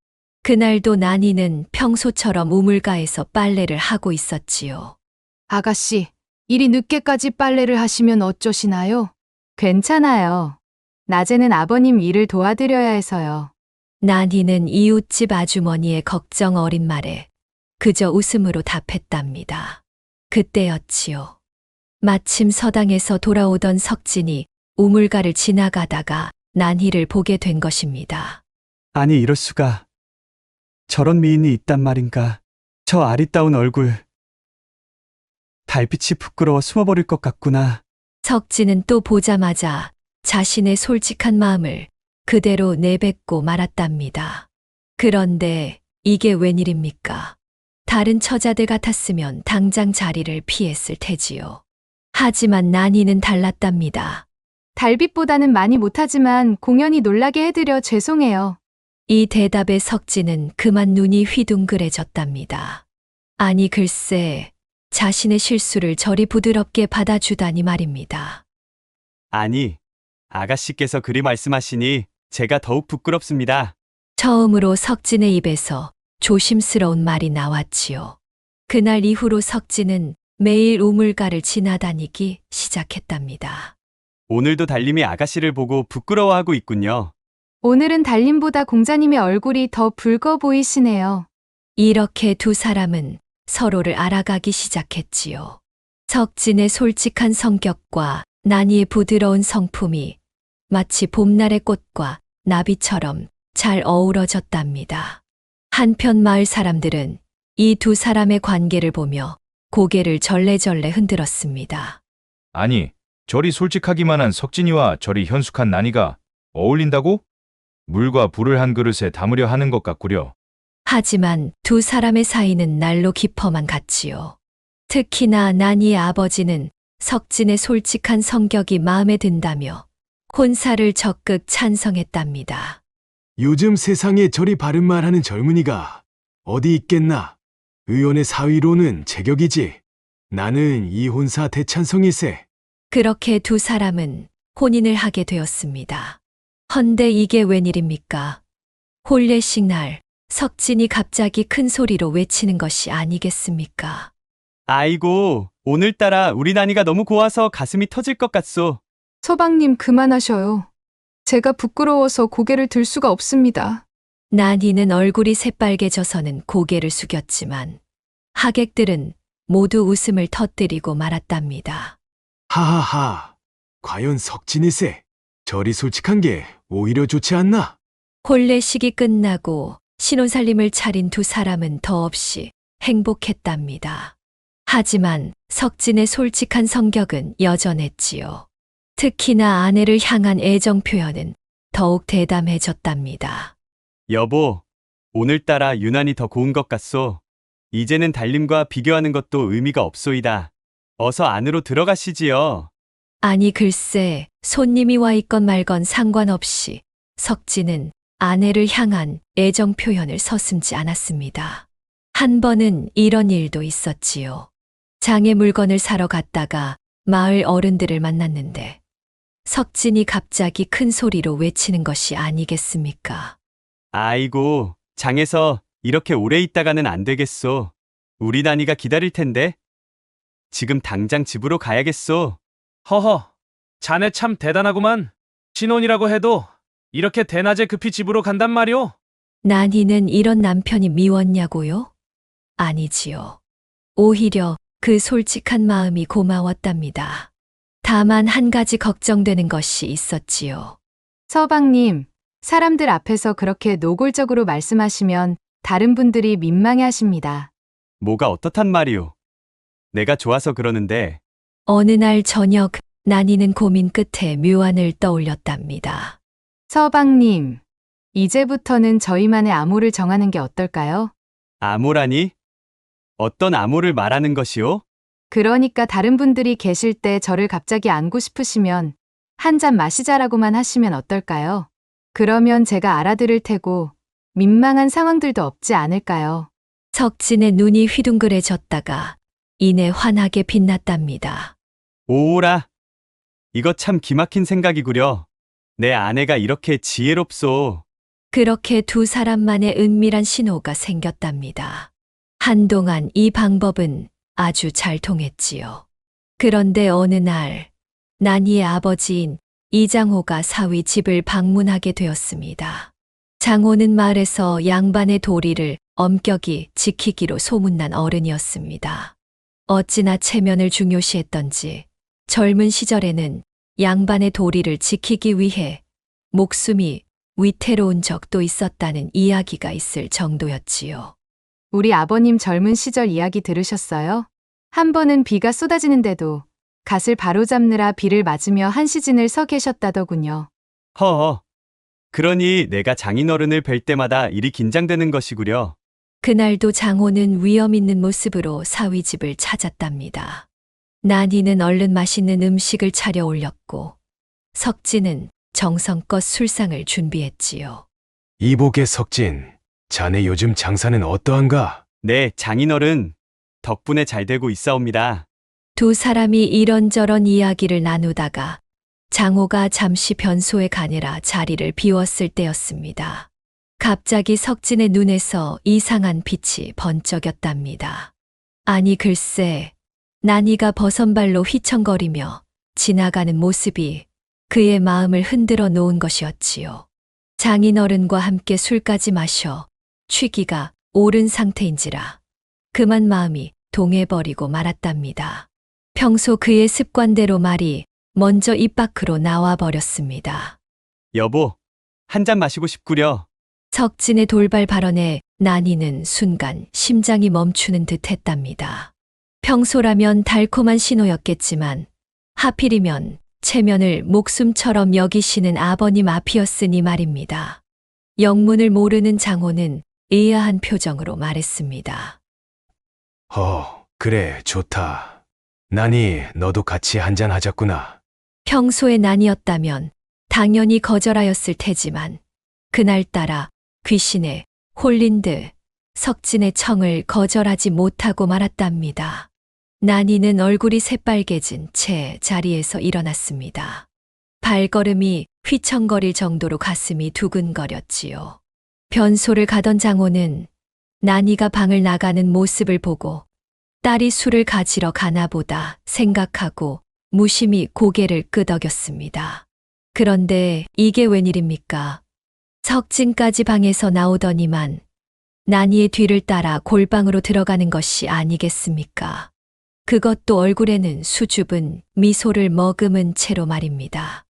B: 그날도 난이는 평소처럼 우물가에서 빨래를 하고 있었지요.
O: 아가씨, 이리 늦게까지 빨래를 하시면 어쩌시나요? 괜찮아요. 낮에는 아버님 일을 도와드려야 해서요.
B: 난이는 이웃집 아주머니의 걱정 어린 말에 그저 웃음으로 답했답니다. 그때였지요. 마침 서당에서 돌아오던 석진이 우물가를 지나가다가 난이를 보게 된 것입니다.
P: 아니 이럴 수가. 저런 미인이 있단 말인가. 저 아리따운 얼굴. 달빛이 부끄러워 숨어버릴 것 같구나.
B: 석진은 또 보자마자 자신의 솔직한 마음을 그대로 내뱉고 말았답니다. 그런데 이게 웬일입니까? 다른 처자들 같았으면 당장 자리를 피했을 테지요. 하지만 난이는 달랐답니다.
O: 달빛보다는 많이 못하지만 공연히 놀라게 해드려 죄송해요.
B: 이 대답에 석진은 그만 눈이 휘둥그레졌답니다. 아니 글쎄, 자신의 실수를 저리 부드럽게 받아주다니 말입니다.
P: 아니, 아가씨께서 그리 말씀하시니 제가 더욱 부끄럽습니다.
B: 처음으로 석진의 입에서 조심스러운 말이 나왔지요. 그날 이후로 석진은 매일 우물가를 지나다니기 시작했답니다.
P: 오늘도 달님이 아가씨를 보고 부끄러워하고 있군요.
O: 오늘은 달님보다 공자님의 얼굴이 더 붉어 보이시네요.
B: 이렇게 두 사람은 서로를 알아가기 시작했지요. 석진의 솔직한 성격과 난이의 부드러운 성품이 마치 봄날의 꽃과 나비처럼 잘 어우러졌답니다. 한편 마을 사람들은 이 두 사람의 관계를 보며 고개를 절레절레 흔들었습니다.
I: 아니, 저리 솔직하기만 한 석진이와 저리 현숙한 난이가 어울린다고? 물과 불을 한 그릇에 담으려 하는 것 같구려.
B: 하지만 두 사람의 사이는 날로 깊어만 갔지요. 특히나 난이의 아버지는 석진의 솔직한 성격이 마음에 든다며 혼사를 적극 찬성했답니다.
M: 요즘 세상에 저리 바른 말하는 젊은이가 어디 있겠나. 의원의 사위로는 제격이지. 나는 이 혼사 대찬성일세.
B: 그렇게 두 사람은 혼인을 하게 되었습니다. 헌데 이게 웬일입니까? 혼례식 날 석진이 갑자기 큰 소리로 외치는 것이 아니겠습니까?
P: 아이고, 오늘따라 우리 난이가 너무 고와서 가슴이 터질 것 같소.
F: 서방님 그만하셔요. 제가 부끄러워서 고개를 들 수가 없습니다.
B: 난이는 얼굴이 새빨개져서는 고개를 숙였지만 하객들은 모두 웃음을 터뜨리고 말았답니다.
M: 하하하, 과연 석진일세. 저리 솔직한 게 오히려 좋지 않나?
B: 혼례식이 끝나고 신혼살림을 차린 두 사람은 더없이 행복했답니다. 하지만 석진의 솔직한 성격은 여전했지요. 특히나 아내를 향한 애정 표현은 더욱 대담해졌답니다.
P: 여보, 오늘따라 유난히 더 고운 것 같소. 이제는 달님과 비교하는 것도 의미가 없소이다. 어서 안으로 들어가시지요.
B: 아니 글쎄 손님이 와 있건 말건 상관없이 석진은 아내를 향한 애정 표현을 서슴지 않았습니다. 한 번은 이런 일도 있었지요. 장에 물건을 사러 갔다가 마을 어른들을 만났는데 석진이 갑자기 큰 소리로 외치는 것이 아니겠습니까?
P: 아이고, 장에서 이렇게 오래 있다가는 안 되겠소. 우리 나니가 기다릴 텐데. 지금 당장 집으로 가야겠소.
J: 허허, 자네 참 대단하구만. 신혼이라고 해도 이렇게 대낮에 급히 집으로 간단 말이오?
B: 난이는 이런 남편이 미웠냐고요? 아니지요. 오히려 그 솔직한 마음이 고마웠답니다. 다만 한 가지 걱정되는 것이 있었지요.
O: 서방님, 사람들 앞에서 그렇게 노골적으로 말씀하시면 다른 분들이 민망해 하십니다.
P: 뭐가 어떻단 말이오. 내가 좋아서 그러는데.
B: 어느 날 저녁 난이는 고민 끝에 묘안을 떠올렸답니다.
O: 서방님, 이제부터는 저희만의 암호를 정하는 게 어떨까요?
P: 암호라니? 어떤 암호를 말하는 것이오?
O: 그러니까 다른 분들이 계실 때 저를 갑자기 안고 싶으시면 한 잔 마시자라고만 하시면 어떨까요? 그러면 제가 알아들을 테고 민망한 상황들도 없지 않을까요?
B: 석진의 눈이 휘둥그레졌다가 이내 환하게 빛났답니다.
P: 오라. 이거 참 기막힌 생각이구려. 내 아내가 이렇게 지혜롭소.
B: 그렇게 두 사람만의 은밀한 신호가 생겼답니다. 한동안 이 방법은 아주 잘 통했지요. 그런데 어느 날 난이의 아버지인 이장호가 사위 집을 방문하게 되었습니다. 장호는 마을에서 양반의 도리를 엄격히 지키기로 소문난 어른이었습니다. 어찌나 체면을 중요시했던지 젊은 시절에는 양반의 도리를 지키기 위해 목숨이 위태로운 적도 있었다는 이야기가 있을 정도였지요.
O: 우리 아버님 젊은 시절 이야기 들으셨어요? 한 번은 비가 쏟아지는데도 갓을 바로잡느라 비를 맞으며 한 시즌을 서 계셨다더군요.
P: 허허. 그러니 내가 장인어른을 뵐 때마다 일이 긴장되는 것이구려.
B: 그날도 장호는 위험 있는 모습으로 사위 집을 찾았답니다. 난이는 얼른 맛있는 음식을 차려 올렸고 석진은 정성껏 술상을 준비했지요.
M: 이복의 석진, 자네 요즘 장사는 어떠한가?
P: 네, 장인어른. 덕분에 잘 되고 있사옵니다.
B: 두 사람이 이런저런 이야기를 나누다가 장호가 잠시 변소에 가느라 자리를 비웠을 때였습니다. 갑자기 석진의 눈에서 이상한 빛이 번쩍였답니다. 아니 글쎄, 난이가 버선발로 휘청거리며 지나가는 모습이 그의 마음을 흔들어 놓은 것이었지요. 장인어른과 함께 술까지 마셔 취기가 오른 상태인지라 그만 마음이 동해버리고 말았답니다. 평소 그의 습관대로 말이 먼저 입 밖으로 나와 버렸습니다.
P: 여보, 한 잔 마시고 싶구려.
B: 석진의 돌발 발언에 난이는 순간 심장이 멈추는 듯 했답니다. 평소라면 달콤한 신호였겠지만 하필이면 체면을 목숨처럼 여기시는 아버님 앞이었으니 말입니다. 영문을 모르는 장호는 의아한 표정으로 말했습니다.
M: 그래, 좋다. 나니, 너도 같이 한잔 하자꾸나.
B: 평소의 난이었다면 당연히 거절하였을 테지만 그날따라 귀신에 홀린 듯 석진의 청을 거절하지 못하고 말았답니다. 난이는 얼굴이 새빨개진 채 자리에서 일어났습니다. 발걸음이 휘청거릴 정도로 가슴이 두근거렸지요. 변소를 가던 장호는 난이가 방을 나가는 모습을 보고 딸이 술을 가지러 가나 보다 생각하고 무심히 고개를 끄덕였습니다. 그런데 이게 웬일입니까? 석진까지 방에서 나오더니만 난이의 뒤를 따라 골방으로 들어가는 것이 아니겠습니까? 그것도 얼굴에는 수줍은 미소를 머금은 채로 말입니다.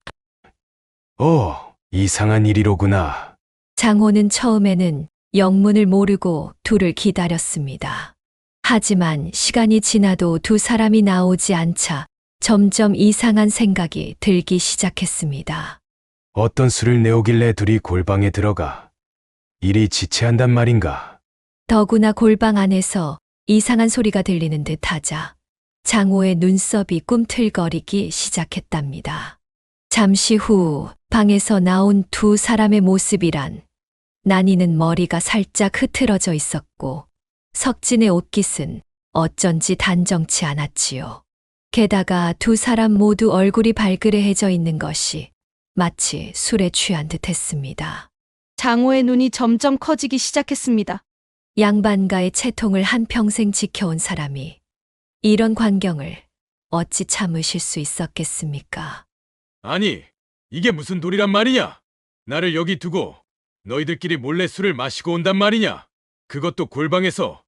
M: 이상한 일이로구나.
B: 장호는 처음에는 영문을 모르고 둘을 기다렸습니다. 하지만 시간이 지나도 두 사람이 나오지 않자 점점 이상한 생각이 들기 시작했습니다.
M: 어떤 수를 내오길래 둘이 골방에 들어가 일이 지체한단 말인가?
B: 더구나 골방 안에서 이상한 소리가 들리는 듯 하자 장호의 눈썹이 꿈틀거리기 시작했답니다. 잠시 후 방에서 나온 두 사람의 모습이란 난이는 머리가 살짝 흐트러져 있었고 석진의 옷깃은 어쩐지 단정치 않았지요. 게다가 두 사람 모두 얼굴이 발그레해져 있는 것이 마치 술에 취한 듯 했습니다.
Q: 장호의 눈이 점점 커지기 시작했습니다.
B: 양반가의 채통을 한평생 지켜온 사람이 이런 광경을 어찌 참으실 수 있었겠습니까?
M: 아니, 이게 무슨 도리란 말이냐? 나를 여기 두고 너희들끼리 몰래 술을 마시고 온단 말이냐? 그것도 골방에서.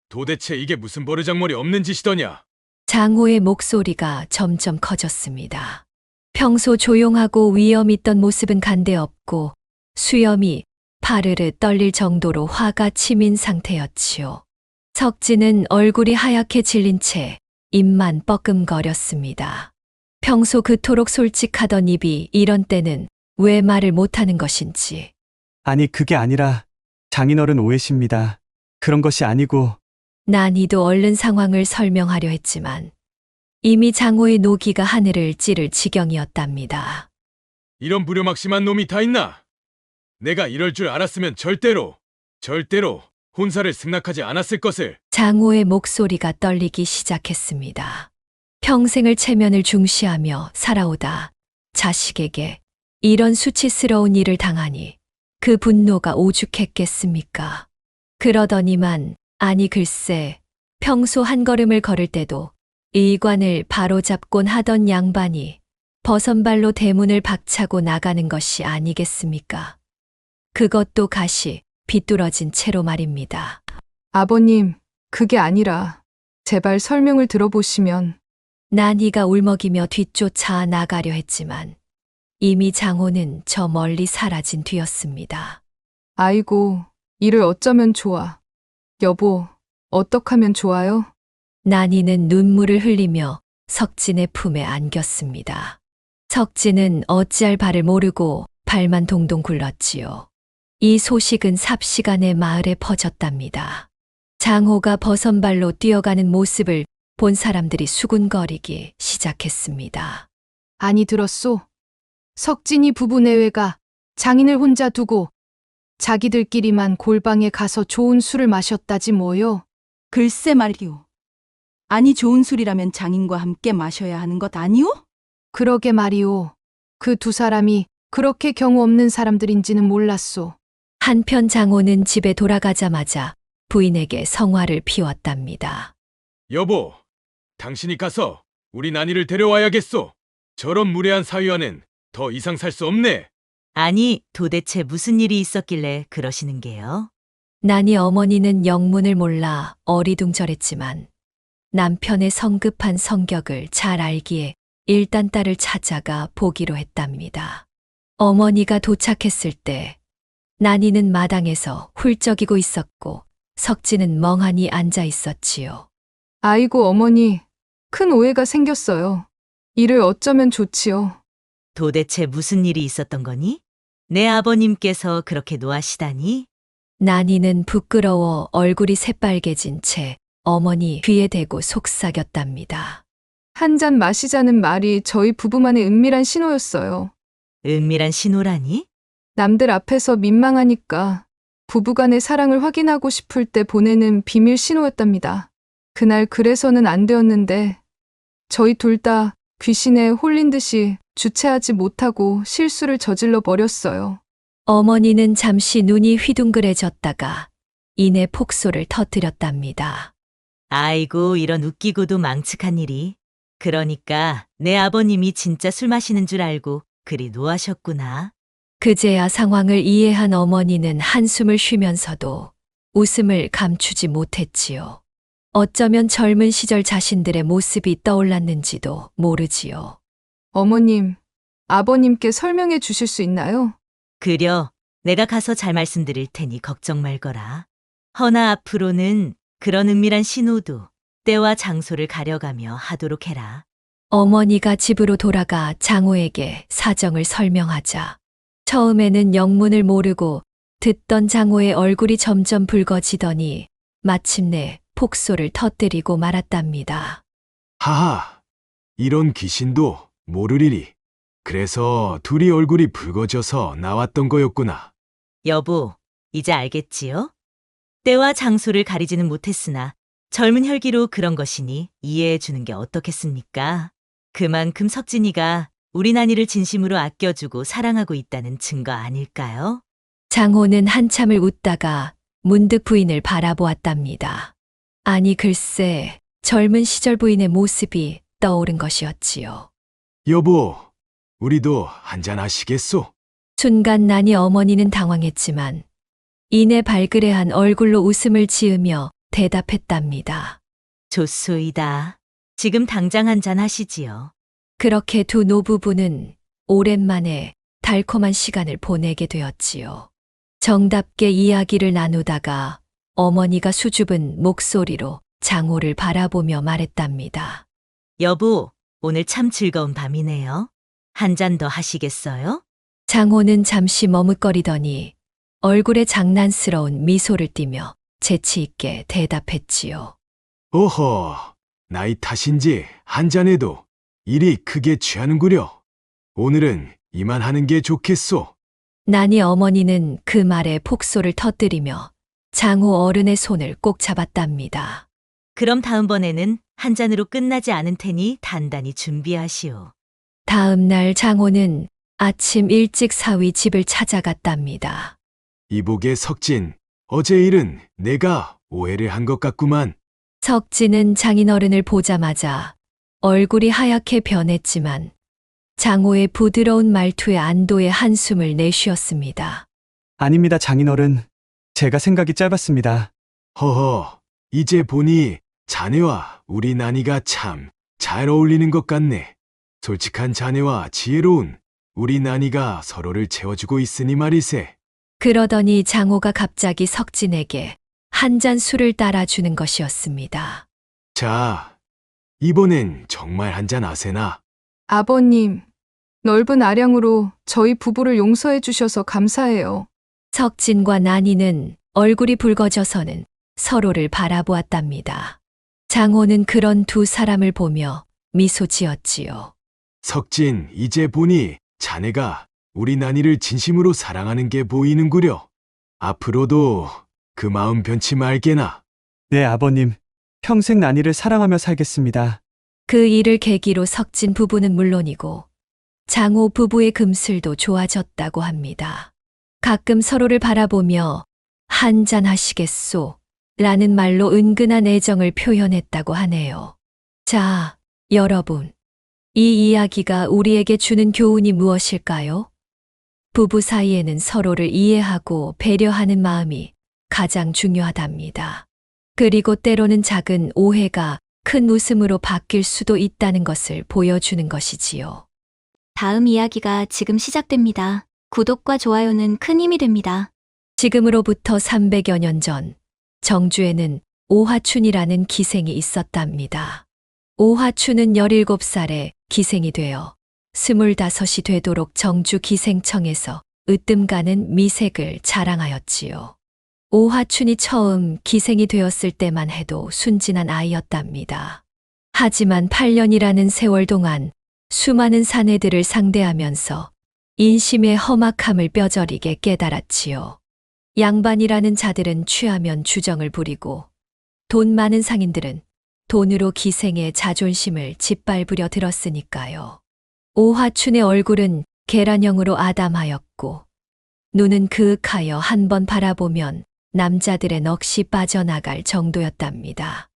M: 도대체 이게 무슨 버르장머리 없는 짓이더냐?
B: 장호의 목소리가 점점 커졌습니다. 평소 조용하고 위엄 있던 모습은 간데없고 수염이 파르르 떨릴 정도로 화가 치민 상태였지요. 석진은 얼굴이 하얗게 질린 채 입만 뻐끔거렸습니다. 평소 그토록 솔직하던 입이 이런 때는 왜 말을 못하는 것인지.
P: 아니, 그게 아니라 장인어른 오해십니다. 그런 것이 아니고.
B: 난이도 얼른 상황을 설명하려 했지만 이미 장호의 노기가 하늘을 찌를 지경이었답니다.
M: 이런 무료막심한 놈이 다 있나? 내가 이럴 줄 알았으면 절대로 혼사를 승낙하지 않았을 것을.
B: 장호의 목소리가 떨리기 시작했습니다. 평생을 체면을 중시하며 살아오다 자식에게 이런 수치스러운 일을 당하니 그 분노가 오죽했겠습니까? 그러더니만 아니 글쎄 평소 한 걸음을 걸을 때도 일관을 바로잡곤 하던 양반이 버선발로 대문을 박차고 나가는 것이 아니겠습니까? 그것도 가시 비뚤어진 채로 말입니다.
O: 아버님, 그게 아니라 제발 설명을 들어보시면.
B: 난이가 울먹이며 뒤쫓아 나가려 했지만 이미 장호는 저 멀리 사라진 뒤였습니다.
O: 아이고, 이를 어쩌면 좋아. 여보, 어떡하면 좋아요?
B: 난이는 눈물을 흘리며 석진의 품에 안겼습니다. 석진은 어찌할 바를 모르고 발만 동동 굴렀지요. 이 소식은 삽시간에 마을에 퍼졌답니다. 장호가 버선발로 뛰어가는 모습을 본 사람들이 수군거리기 시작했습니다.
O: 아니 들었소? 석진이 부부 내외가 장인을 혼자 두고 자기들끼리만 골방에 가서 좋은 술을 마셨다지 뭐요?
Q: 글쎄 말이오. 아니 좋은 술이라면 장인과 함께 마셔야 하는 것 아니오?
O: 그러게 말이오. 그 두 사람이 그렇게 경우 없는 사람들인지는 몰랐소.
B: 한편 장호는 집에 돌아가자마자 부인에게 성화를 피웠답니다.
M: 여보, 당신이 가서 우리 난이를 데려와야겠소. 저런 무례한 사위와는 더 이상 살 수 없네.
K: 아니, 도대체 무슨 일이 있었길래 그러시는 게요?
B: 난이 어머니는 영문을 몰라 어리둥절했지만 남편의 성급한 성격을 잘 알기에 일단 딸을 찾아가 보기로 했답니다. 어머니가 도착했을 때 난이는 마당에서 훌쩍이고 있었고 석진은 멍하니 앉아 있었지요.
O: 아이고 어머니, 큰 오해가 생겼어요. 이를 어쩌면 좋지요.
K: 도대체 무슨 일이 있었던 거니? 내 아버님께서 그렇게 노하시다니?
B: 난이는 부끄러워 얼굴이 새빨개진 채 어머니 귀에 대고 속삭였답니다.
O: 한 잔 마시자는 말이 저희 부부만의 은밀한 신호였어요.
K: 은밀한 신호라니?
O: 남들 앞에서 민망하니까 부부간의 사랑을 확인하고 싶을 때 보내는 비밀 신호였답니다. 그날 그래서는 안 되었는데 저희 둘 다 귀신에 홀린 듯이 주체하지 못하고 실수를 저질러 버렸어요.
B: 어머니는 잠시 눈이 휘둥그레졌다가 이내 폭소를 터뜨렸답니다.
K: 아이고, 이런 웃기고도 망측한 일이. 그러니까 내 아버님이 진짜 술 마시는 줄 알고 그리 노하셨구나.
B: 그제야 상황을 이해한 어머니는 한숨을 쉬면서도 웃음을 감추지 못했지요. 어쩌면 젊은 시절 자신들의 모습이 떠올랐는지도 모르지요.
O: 어머님, 아버님께 설명해 주실 수 있나요?
K: 그려, 내가 가서 잘 말씀드릴 테니 걱정 말거라. 허나 앞으로는 그런 은밀한 신호도 때와 장소를 가려가며 하도록 해라.
B: 어머니가 집으로 돌아가 장호에게 사정을 설명하자 처음에는 영문을 모르고 듣던 장호의 얼굴이 점점 붉어지더니 마침내 폭소를 터뜨리고 말았답니다.
M: 하하, 이런 귀신도 모르리리. 그래서 둘이 얼굴이 붉어져서 나왔던 거였구나.
K: 여보, 이제 알겠지요? 때와 장소를 가리지는 못했으나 젊은 혈기로 그런 것이니 이해해 주는 게 어떻겠습니까? 그만큼 석진이가 우리 나니를 진심으로 아껴주고 사랑하고 있다는 증거 아닐까요?
B: 장호는 한참을 웃다가 문득 부인을 바라보았답니다. 아니 글쎄 젊은 시절 부인의 모습이 떠오른 것이었지요.
M: 여보, 우리도 한잔 하시겠소?
B: 순간 나니 어머니는 당황했지만 이내 발그레한 얼굴로 웃음을 지으며 대답했답니다.
K: 좋소이다. 지금 당장 한잔 하시지요.
B: 그렇게 두 노부부는 오랜만에 달콤한 시간을 보내게 되었지요. 정답게 이야기를 나누다가 어머니가 수줍은 목소리로 장호를 바라보며 말했답니다.
K: 여보, 오늘 참 즐거운 밤이네요. 한 잔 더 하시겠어요?
B: 장호는 잠시 머뭇거리더니 얼굴에 장난스러운 미소를 띠며 재치 있게 대답했지요.
M: 오호, 나이 탓인지 한잔해도 일이 크게 취하는구려. 오늘은 이만하는 게 좋겠소.
B: 나니 어머니는 그 말에 폭소를 터뜨리며 장호 어른의 손을 꼭 잡았답니다.
K: 그럼 다음번에는 한 잔으로 끝나지 않은 테니 단단히 준비하시오.
B: 다음 날 장호는 아침 일찍 사위 집을 찾아갔답니다.
M: 이복의 석진, 어제 일은 내가 오해를 한 것 같구만.
B: 석진은 장인어른을 보자마자 얼굴이 하얗게 변했지만 장호의 부드러운 말투에 안도의 한숨을 내쉬었습니다.
P: 아닙니다, 장인어른. 제가 생각이 짧았습니다.
M: 허허, 이제 보니 자네와 우리 나니가 참 잘 어울리는 것 같네. 솔직한 자네와 지혜로운 우리 나니가 서로를 채워주고 있으니 말이세.
B: 그러더니 장호가 갑자기 석진에게 한 잔 술을 따라주는 것이었습니다.
M: 자, 이번엔 정말 한잔 하세나.
O: 아버님, 넓은 아량으로 저희 부부를 용서해 주셔서 감사해요.
B: 석진과 나니는 얼굴이 붉어져서는 서로를 바라보았답니다. 장호는 그런 두 사람을 보며 미소 지었지요.
M: 석진, 이제 보니 자네가 우리 나니를 진심으로 사랑하는 게 보이는구려. 앞으로도 그 마음 변치 말게나.
P: 네, 아버님. 평생 나니를 사랑하며 살겠습니다.
B: 그 일을 계기로 석진 부부는 물론이고 장호 부부의 금슬도 좋아졌다고 합니다. 가끔 서로를 바라보며 한잔 하시겠소? 라는 말로 은근한 애정을 표현했다고 하네요. 자, 여러분. 이 이야기가 우리에게 주는 교훈이 무엇일까요? 부부 사이에는 서로를 이해하고 배려하는 마음이 가장 중요하답니다. 그리고 때로는 작은 오해가 큰 웃음으로 바뀔 수도 있다는 것을 보여주는 것이지요.
A: 다음 이야기가 지금 시작됩니다. 구독과 좋아요는 큰 힘이 됩니다.
B: 지금으로부터 300여 년 전, 정주에는 오화춘이라는 기생이 있었답니다. 오화춘은 17살에 기생이 되어 25이 되도록 정주 기생청에서 으뜸가는 미색을 자랑하였지요. 오화춘이 처음 기생이 되었을 때만 해도 순진한 아이였답니다. 하지만 8년이라는 세월 동안 수많은 사내들을 상대하면서 인심의 험악함을 뼈저리게 깨달았지요. 양반이라는 자들은 취하면 주정을 부리고 돈 많은 상인들은 돈으로 기생의 자존심을 짓밟으려 들었으니까요. 오화춘의 얼굴은 계란형으로 아담하였고 눈은 그윽하여 한 번 바라보면 남자들의 넋이 빠져나갈 정도였답니다.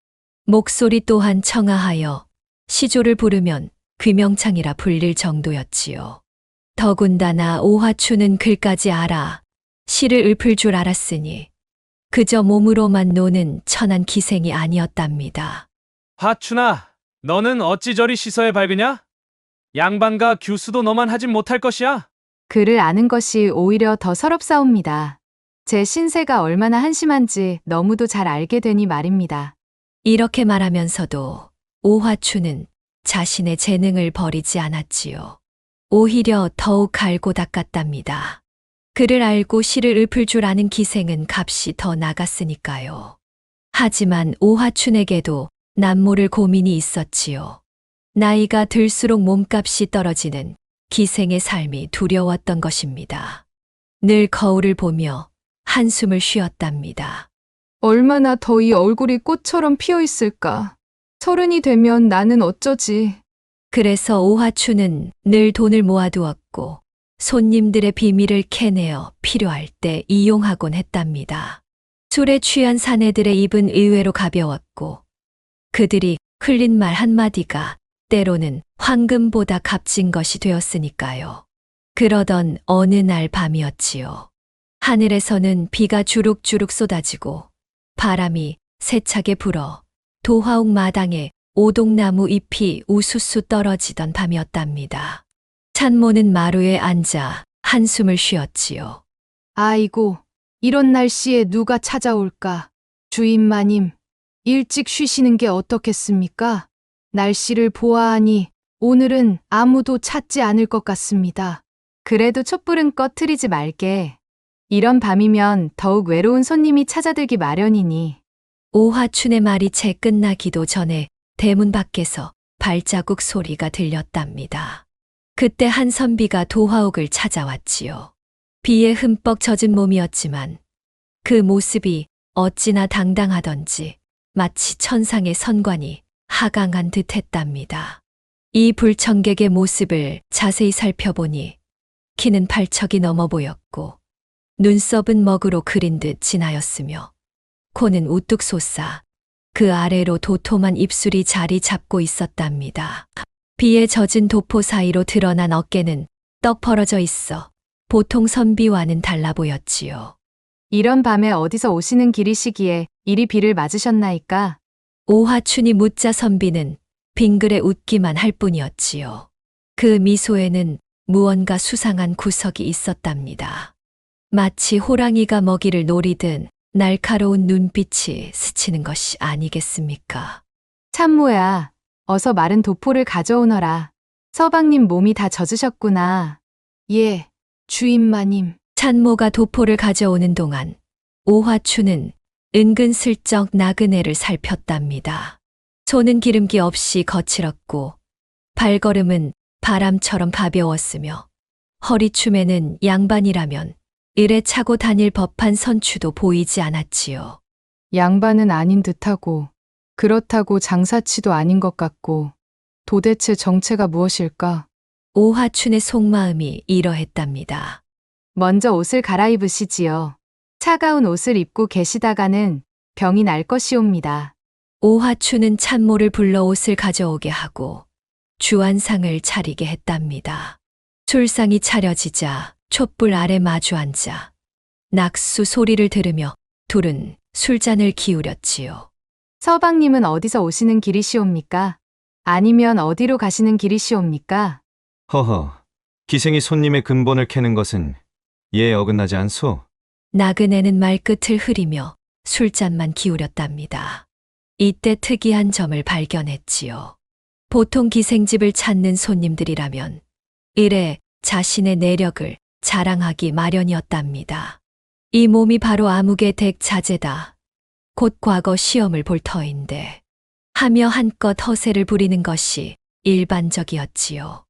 B: 목소리 또한 청아하여 시조를 부르면 귀명창이라 불릴 정도였지요. 더군다나 오화춘은 글까지 알아 시를 읊을 줄 알았으니 그저 몸으로만 노는 천한 기생이 아니었답니다.
J: 화춘아, 너는 어찌 저리 시서에 밝으냐? 양반과 규수도 너만 하진 못할 것이야.
O: 글을 아는 것이 오히려 더 서럽사옵니다. 제 신세가 얼마나 한심한지 너무도 잘 알게 되니 말입니다.
B: 이렇게 말하면서도 오화춘은 자신의 재능을 버리지 않았지요. 오히려 더욱 갈고 닦았답니다. 그를 알고 씨를 읊을 줄 아는 기생은 값이 더 나갔으니까요. 하지만 오화춘에게도 남모를 고민이 있었지요. 나이가 들수록 몸값이 떨어지는 기생의 삶이 두려웠던 것입니다. 늘 거울을 보며 한숨을 쉬었답니다.
O: 얼마나 더 이 얼굴이 꽃처럼 피어 있을까? 30이 되면 나는 어쩌지?
B: 그래서 오화춘은 늘 돈을 모아두었고 손님들의 비밀을 캐내어 필요할 때 이용하곤 했답니다. 술에 취한 사내들의 입은 의외로 가벼웠고 그들이 흘린 말 한마디가 때로는 황금보다 값진 것이 되었으니까요. 그러던 어느 날 밤이었지요. 하늘에서는 비가 주룩주룩 쏟아지고 바람이 세차게 불어 도화옥 마당에 오동나무 잎이 우수수 떨어지던 밤이었답니다. 찬모는 마루에 앉아 한숨을 쉬었지요.
O: 아이고, 이런 날씨에 누가 찾아올까? 주인마님, 일찍 쉬시는 게 어떻겠습니까? 날씨를 보아하니 오늘은 아무도 찾지 않을 것 같습니다. 그래도 촛불은 꺼트리지 말게. 이런 밤이면 더욱 외로운 손님이 찾아들기 마련이니.
B: 오화춘의 말이 채 끝나기도 전에 대문 밖에서 발자국 소리가 들렸답니다. 그때 한 선비가 도화옥을 찾아왔지요. 비에 흠뻑 젖은 몸이었지만 그 모습이 어찌나 당당하던지 마치 천상의 선관이 하강한 듯 했답니다. 이 불청객의 모습을 자세히 살펴보니 키는 8척이 넘어 보였고 눈썹은 먹으로 그린 듯 진하였으며 코는 우뚝 솟아 그 아래로 도톰한 입술이 자리 잡고 있었답니다. 비에 젖은 도포 사이로 드러난 어깨는 떡 벌어져 있어 보통 선비와는 달라 보였지요.
O: 이런 밤에 어디서 오시는 길이시기에 이리 비를 맞으셨나이까?
B: 오화춘이 묻자 선비는 빙그레 웃기만 할 뿐이었지요. 그 미소에는 무언가 수상한 구석이 있었답니다. 마치 호랑이가 먹이를 노리듯 날카로운 눈빛이 스치는 것이 아니겠습니까?
O: 참모야, 어서 마른 도포를 가져오너라. 서방님 몸이 다 젖으셨구나. 예, 주인마님.
B: 찬모가 도포를 가져오는 동안 오화춘은 은근슬쩍 나그네를 살폈답니다. 손은 기름기 없이 거칠었고 발걸음은 바람처럼 가벼웠으며 허리춤에는 양반이라면 을에 차고 다닐 법한 선추도 보이지 않았지요.
O: 양반은 아닌 듯하고 그렇다고 장사치도 아닌 것 같고 도대체 정체가 무엇일까?
B: 오화춘의 속마음이 이러했답니다.
O: 먼저 옷을 갈아입으시지요. 차가운 옷을 입고 계시다가는 병이 날 것이옵니다.
B: 오화춘은 찬모를 불러 옷을 가져오게 하고 주안상을 차리게 했답니다. 술상이 차려지자 촛불 아래 마주 앉아 낙수 소리를 들으며 둘은 술잔을 기울였지요.
O: 서방님은 어디서 오시는 길이시옵니까? 아니면 어디로 가시는 길이시옵니까?
E: 허허, 기생이 손님의 근본을 캐는 것은 예에 어긋나지 않소?
B: 나그네는 말끝을 흐리며 술잔만 기울였답니다. 이때 특이한 점을 발견했지요. 보통 기생집을 찾는 손님들이라면 이래 자신의 내력을 자랑하기 마련이었답니다. 이 몸이 바로 암흑의 덱자재다. 곧 과거 시험을 볼 터인데 하며 한껏 허세를 부리는 것이 일반적이었지요.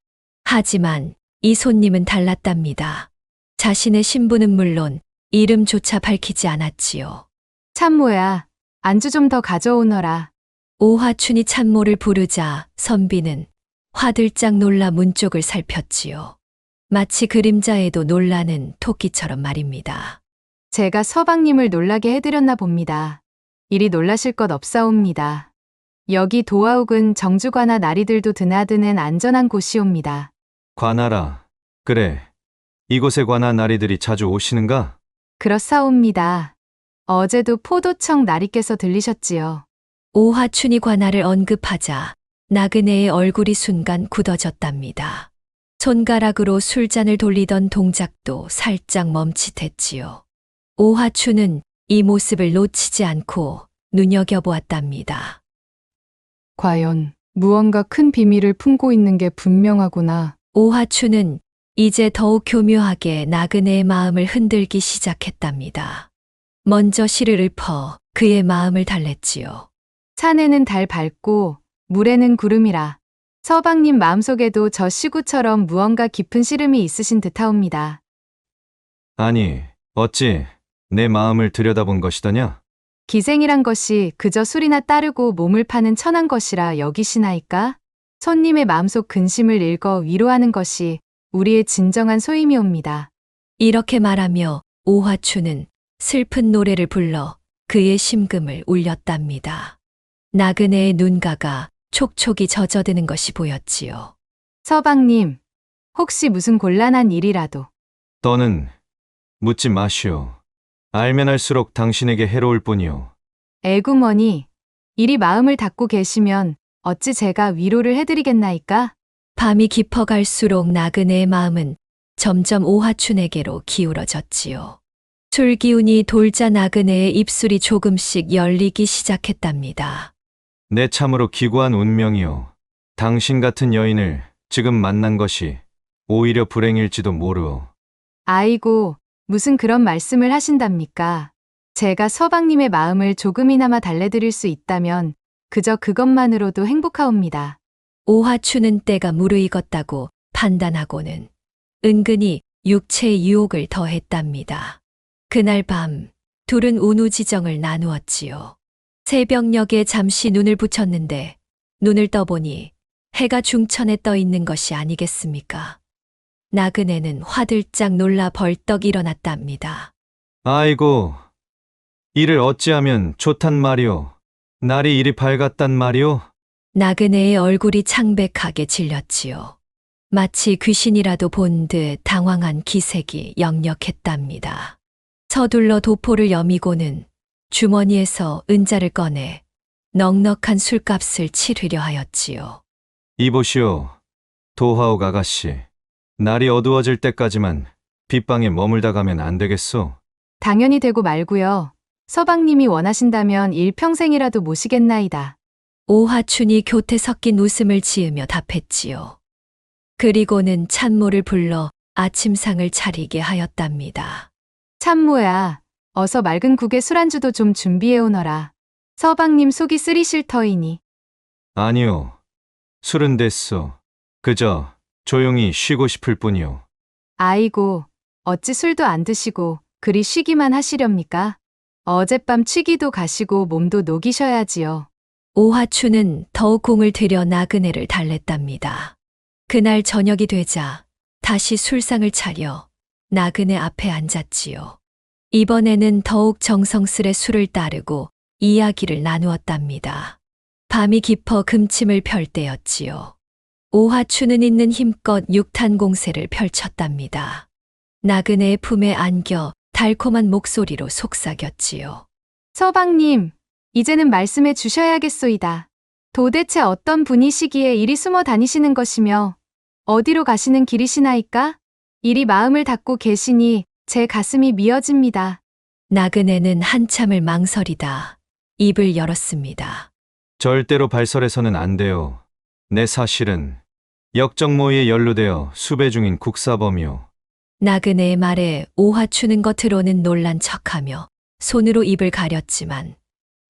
B: 하지만 이 손님은 달랐답니다. 자신의 신분은 물론 이름조차 밝히지 않았지요.
O: 참모야, 안주 좀 더 가져오너라.
B: 오화춘이 참모를 부르자 선비는 화들짝 놀라 문 쪽을 살폈지요. 마치 그림자에도 놀라는 토끼처럼 말입니다.
O: 제가 서방님을 놀라게 해드렸나 봅니다. 이리 놀라실 것 없사옵니다. 여기 도화옥은 정주관아 나리들도 드나드는 안전한 곳이옵니다.
E: 관하라. 그래, 이곳에 관한 나리들이 자주 오시는가?
O: 그렇사옵니다. 어제도 포도청 나리께서 들리셨지요.
B: 오화춘이 관아를 언급하자 나그네의 얼굴이 순간 굳어졌답니다. 손가락으로 술잔을 돌리던 동작도 살짝 멈칫했지요. 오화춘은 이 모습을 놓치지 않고 눈여겨보았답니다.
O: 과연 무언가 큰 비밀을 품고 있는 게 분명하구나.
B: 오화춘은 이제 더욱 교묘하게 나그네의 마음을 흔들기 시작했답니다. 먼저 실을 읊어 그의 마음을 달랬지요.
O: 산에는 달 밝고 물에는 구름이라. 서방님 마음속에도 저 시구처럼 무언가 깊은 시름이 있으신 듯하옵니다.
E: 아니, 어찌 내 마음을 들여다본 것이더냐?
O: 기생이란 것이 그저 술이나 따르고 몸을 파는 천한 것이라 여기시나이까? 손님의 마음속 근심을 읽어 위로하는 것이 우리의 진정한 소임이옵니다.
B: 이렇게 말하며 오화춘은 슬픈 노래를 불러 그의 심금을 울렸답니다. 나그네의 눈가가 촉촉이 젖어드는 것이 보였지요.
O: 서방님, 혹시 무슨 곤란한 일이라도.
E: 너는 묻지 마시오. 알면 알수록 당신에게 해로울 뿐이오.
O: 애구머니, 이리 마음을 닫고 계시면 어찌 제가 위로를 해드리겠나이까?
B: 밤이 깊어갈수록 나그네의 마음은 점점 오화춘에게로 기울어졌지요. 술 기운이 돌자 나그네의 입술이 조금씩 열리기 시작했답니다.
E: 내 참으로 기구한 운명이오. 당신 같은 여인을 지금 만난 것이 오히려 불행일지도 모르오.
O: 아이고, 무슨 그런 말씀을 하신답니까? 제가 서방님의 마음을 조금이나마 달래드릴 수 있다면 그저 그것만으로도 행복하옵니다.
B: 오화춘은 때가 무르익었다고 판단하고는 은근히 육체의 유혹을 더했답니다. 그날 밤 둘은 운우지정을 나누었지요. 새벽녘에 잠시 눈을 붙였는데 눈을 떠보니 해가 중천에 떠 있는 것이 아니겠습니까? 나그네는 화들짝 놀라 벌떡 일어났답니다.
E: 아이고, 이를 어찌하면 좋단 말이오. 날이 이리 밝았단 말이오.
B: 나그네의 얼굴이 창백하게 질렸지요. 마치 귀신이라도 본 듯 당황한 기색이 역력했답니다. 서둘러 도포를 여미고는 주머니에서 은자를 꺼내 넉넉한 술값을 치르려 하였지요.
E: 이보시오, 도화옥 아가씨. 날이 어두워질 때까지만 빗방에 머물다 가면 안 되겠소?
O: 당연히 되고 말고요. 서방님이 원하신다면 일평생이라도 모시겠나이다.
B: 오화춘이 교태 섞인 웃음을 지으며 답했지요. 그리고는 찬모를 불러 아침상을 차리게 하였답니다.
O: 참모야, 어서 맑은 국에 술안주도 좀 준비해 오너라. 서방님 속이 쓰리실 터이니.
E: 아니오. 술은 됐소. 그저 조용히 쉬고 싶을 뿐이오.
O: 아이고, 어찌 술도 안 드시고 그리 쉬기만 하시렵니까? 어젯밤 취기도 가시고 몸도 녹이셔야지요.
B: 오화춘은 더욱 공을 들여 나그네를 달랬답니다. 그날 저녁이 되자 다시 술상을 차려 나그네 앞에 앉았지요. 이번에는 더욱 정성스레 술을 따르고 이야기를 나누었답니다. 밤이 깊어 금침을 펼 때였지요. 오화춘은 있는 힘껏 육탄 공세를 펼쳤답니다. 나그네의 품에 안겨 달콤한 목소리로 속삭였지요.
O: 서방님, 이제는 말씀해 주셔야겠소이다. 도대체 어떤 분이시기에 이리 숨어 다니시는 것이며 어디로 가시는 길이시나이까? 이리 마음을 닫고 계시니 제 가슴이 미어집니다.
B: 나그네는 한참을 망설이다 입을 열었습니다.
E: 절대로 발설해서는 안 돼요. 내 사실은 역적모의에 연루되어 수배 중인 국사범이오.
B: 나그네의 말에 오화춘은 겉으로는 놀란 척하며 손으로 입을 가렸지만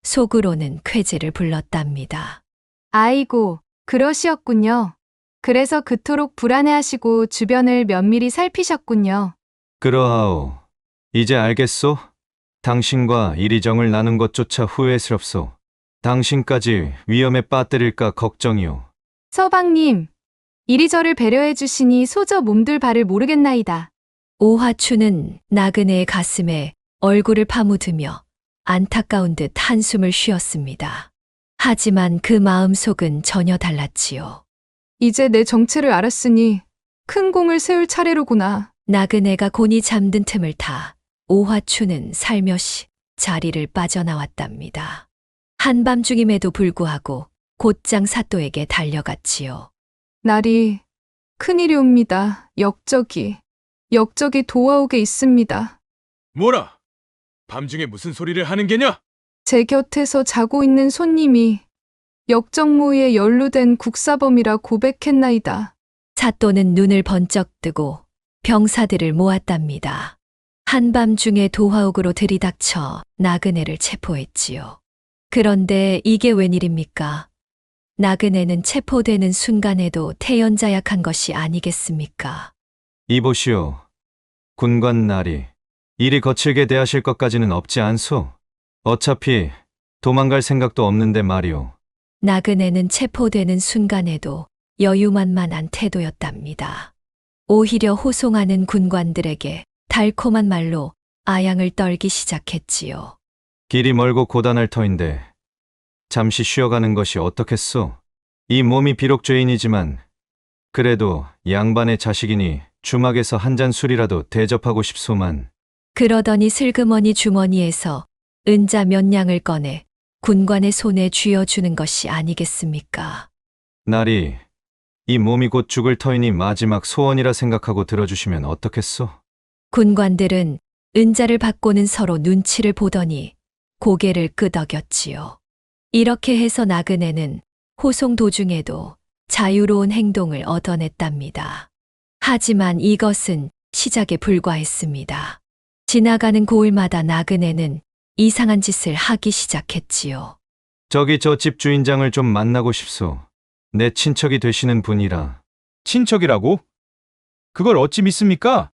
B: 속으로는 쾌재를 불렀답니다.
O: 아이고, 그러시었군요. 그래서 그토록 불안해하시고 주변을 면밀히 살피셨군요.
E: 그러하오. 이제 알겠소? 당신과 이리정을 나눈 것조차 후회스럽소. 당신까지 위험에 빠뜨릴까 걱정이오.
O: 서방님, 이리 저를 배려해 주시니 소저 몸둘 바를 모르겠나이다.
B: 오화춘은 나그네의 가슴에 얼굴을 파묻으며 안타까운 듯 한숨을 쉬었습니다. 하지만 그 마음속은 전혀 달랐지요.
F: 이제 내 정체를 알았으니 큰 공을 세울 차례로구나.
B: 나그네가 곤히 잠든 틈을 타 오화춘은 살며시 자리를 빠져나왔답니다. 한밤중임에도 불구하고 곧장 사또에게 달려갔지요.
F: 날이 큰일이옵니다. 역적이 도화옥에 있습니다.
M: 뭐라? 밤중에 무슨 소리를 하는 게냐?
O: 제 곁에서 자고 있는 손님이 역정모의에 연루된 국사범이라 고백했나이다.
B: 사또는 눈을 번쩍 뜨고 병사들을 모았답니다. 한밤중에 도화옥으로 들이닥쳐 나그네를 체포했지요. 그런데 이게 웬일입니까? 나그네는 체포되는 순간에도 태연자약한 것이 아니겠습니까?
E: 이보시오. 군관 나리. 일이 거칠게 대하실 것까지는 없지 않소. 어차피 도망갈 생각도 없는데 말이오.
B: 나그네는 체포되는 순간에도 여유만만한 태도였답니다. 오히려 호송하는 군관들에게 달콤한 말로 아양을 떨기 시작했지요.
E: 길이 멀고 고단할 터인데 잠시 쉬어가는 것이 어떻겠소? 이 몸이 비록 죄인이지만 그래도 양반의 자식이니 주막에서 한 잔 술이라도 대접하고 싶소만.
B: 그러더니 슬그머니 주머니에서 은자 몇 냥을 꺼내 군관의 손에 쥐어주는 것이 아니겠습니까?
E: 나리, 이 몸이 곧 죽을 터이니 마지막 소원이라 생각하고 들어주시면 어떻겠소?
B: 군관들은 은자를 받고는 서로 눈치를 보더니 고개를 끄덕였지요. 이렇게 해서 나그네는 호송 도중에도 자유로운 행동을 얻어냈답니다. 하지만 이것은 시작에 불과했습니다. 지나가는 고을마다 나그네는 이상한 짓을 하기 시작했지요.
E: 저기 저 집 주인장을 좀 만나고 싶소. 내 친척이 되시는 분이라.
I: 친척이라고? 그걸 어찌 믿습니까?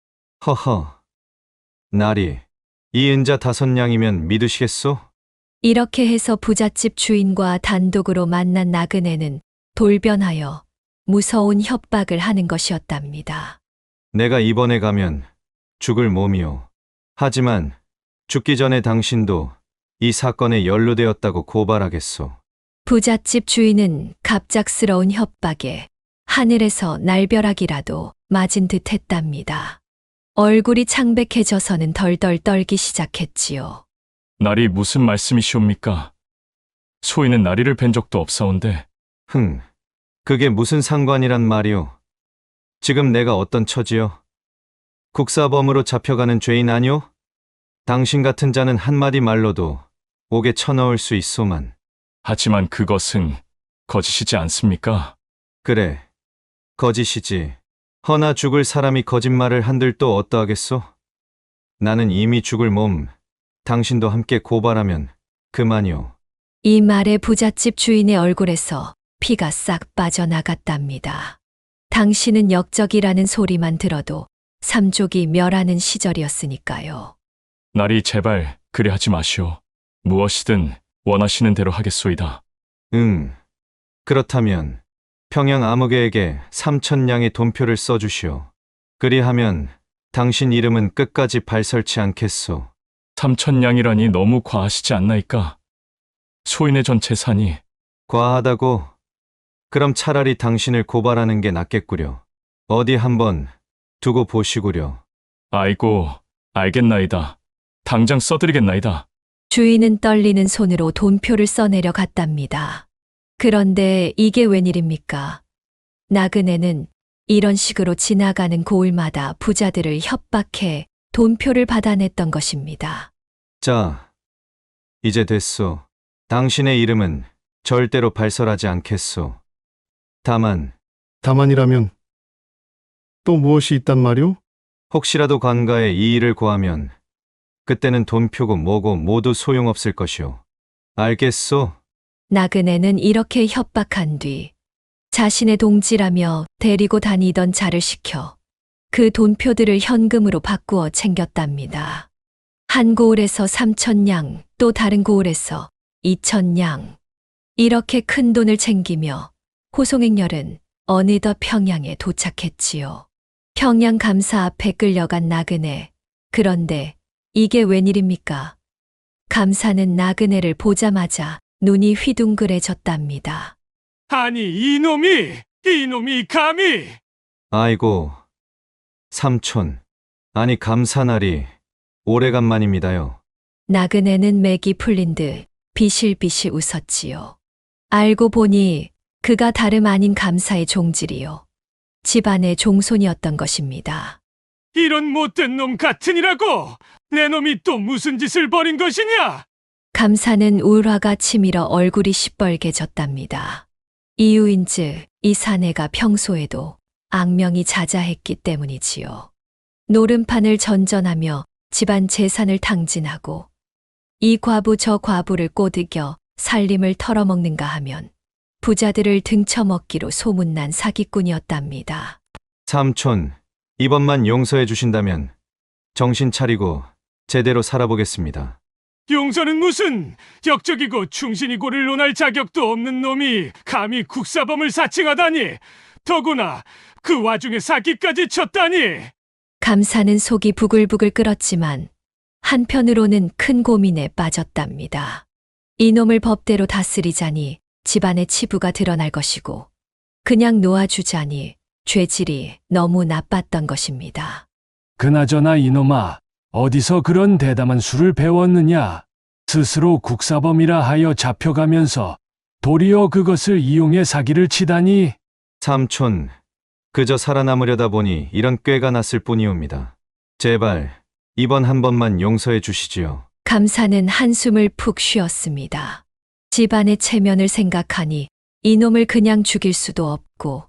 E: 허허. 나리, 이 은자 5냥이면 믿으시겠소?
B: 이렇게 해서 부잣집 주인과 단독으로 만난 나그네는 돌변하여 무서운 협박을 하는 것이었답니다.
E: 내가 이번에 가면 죽을 몸이오. 하지만 죽기 전에 당신도 이 사건에 연루되었다고 고발하겠소.
B: 부잣집 주인은 갑작스러운 협박에 하늘에서 날벼락이라도 맞은 듯 했답니다. 얼굴이 창백해져서는 덜덜 떨기 시작했지요.
C: 날이 무슨 말씀이시옵니까? 소인은 나리를 뵌 적도 없사온데.
E: 그게 무슨 상관이란 말이오. 지금 내가 어떤 처지요? 국사범으로 잡혀가는 죄인 아니오? 당신 같은 자는 한마디 말로도 옥에 쳐넣을 수 있소만.
C: 하지만 그것은 거짓이지 않습니까?
E: 그래, 거짓이지. 허나 죽을 사람이 거짓말을 한들 또 어떠하겠소? 나는 이미 죽을 몸, 당신도 함께 고발하면 그만이오.
B: 이 말에 부잣집 주인의 얼굴에서 피가 싹 빠져나갔답니다. 당신은 역적이라는 소리만 들어도 삼족이 멸하는 시절이었으니까요.
C: 날이 제발 그리 하지 마시오. 무엇이든 원하시는 대로 하겠소이다.
E: 그렇다면 평양 아무개에게 3,000냥의 돈표를 써주시오. 그리하면 당신 이름은 끝까지 발설치 않겠소.
C: 3,000냥이라니 너무 과하시지 않나이까? 소인의 전 재산이.
E: 과하다고? 그럼 차라리 당신을 고발하는 게 낫겠구려. 어디 한번 두고 보시구려.
C: 아이고, 알겠나이다. 당장 써드리겠나이다.
B: 주인은 떨리는 손으로 돈표를 써내려 갔답니다. 그런데 이게 웬일입니까? 나그네는 이런 식으로 지나가는 고을마다 부자들을 협박해 돈표를 받아냈던 것입니다.
E: 자, 이제 됐소. 당신의 이름은 절대로 발설하지 않겠소.
R: 다만이라면 또 무엇이 있단 말이오?
E: 혹시라도 관가에 이 일을 고하면 그때는 돈표고 뭐고 모두 소용없을 것이오. 알겠소?
B: 나그네는 이렇게 협박한 뒤 자신의 동지라며 데리고 다니던 자를 시켜 그 돈표들을 현금으로 바꾸어 챙겼답니다. 한 고을에서 3,000냥, 또 다른 고을에서 2,000냥. 이렇게 큰 돈을 챙기며 호송행렬은 어느덧 평양에 도착했지요. 평양 감사 앞에 끌려간 나그네. 그런데 이게 웬일입니까? 감사는 나그네를 보자마자 눈이 휘둥그레졌답니다.
G: 아니 이놈이 감히!
E: 아이고, 삼촌. 아니 감사날이 오래간만입니다요.
B: 나그네는 맥이 풀린 듯 비실비실 웃었지요. 알고 보니 그가 다름 아닌 감사의 종질이요. 집안의 종손이었던 것입니다.
G: 이런 못된 놈 같으니라고! 내 놈이 또 무슨 짓을 벌인 것이냐?
B: 감사는 울화가 치밀어 얼굴이 시뻘개졌답니다. 이유인즉 이 사내가 평소에도 악명이 자자했기 때문이지요. 노름판을 전전하며 집안 재산을 탕진하고 이 과부 저 과부를 꼬드겨 살림을 털어먹는가 하면 부자들을 등쳐먹기로 소문난 사기꾼이었답니다.
E: 삼촌, 이번만 용서해 주신다면 정신 차리고 제대로 살아보겠습니다.
G: 용서는 무슨 역적이고 충신이고를 논할 자격도 없는 놈이 감히 국사범을 사칭하다니. 더구나 그 와중에 사기까지 쳤다니.
B: 감사는 속이 부글부글 끓었지만 한편으로는 큰 고민에 빠졌답니다. 이놈을 법대로 다스리자니 집안의 치부가 드러날 것이고 그냥 놓아주자니 죄질이 너무 나빴던 것입니다.
G: 그나저나 이놈아, 어디서 그런 대담한 수를 배웠느냐? 스스로 국사범이라 하여 잡혀가면서 도리어 그것을 이용해 사기를 치다니.
E: 삼촌, 그저 살아남으려다 보니 이런 꾀가 났을 뿐이옵니다. 제발 이번 한 번만 용서해 주시지요.
B: 감사는 한숨을 푹 쉬었습니다. 집안의 체면을 생각하니 이놈을 그냥 죽일 수도 없고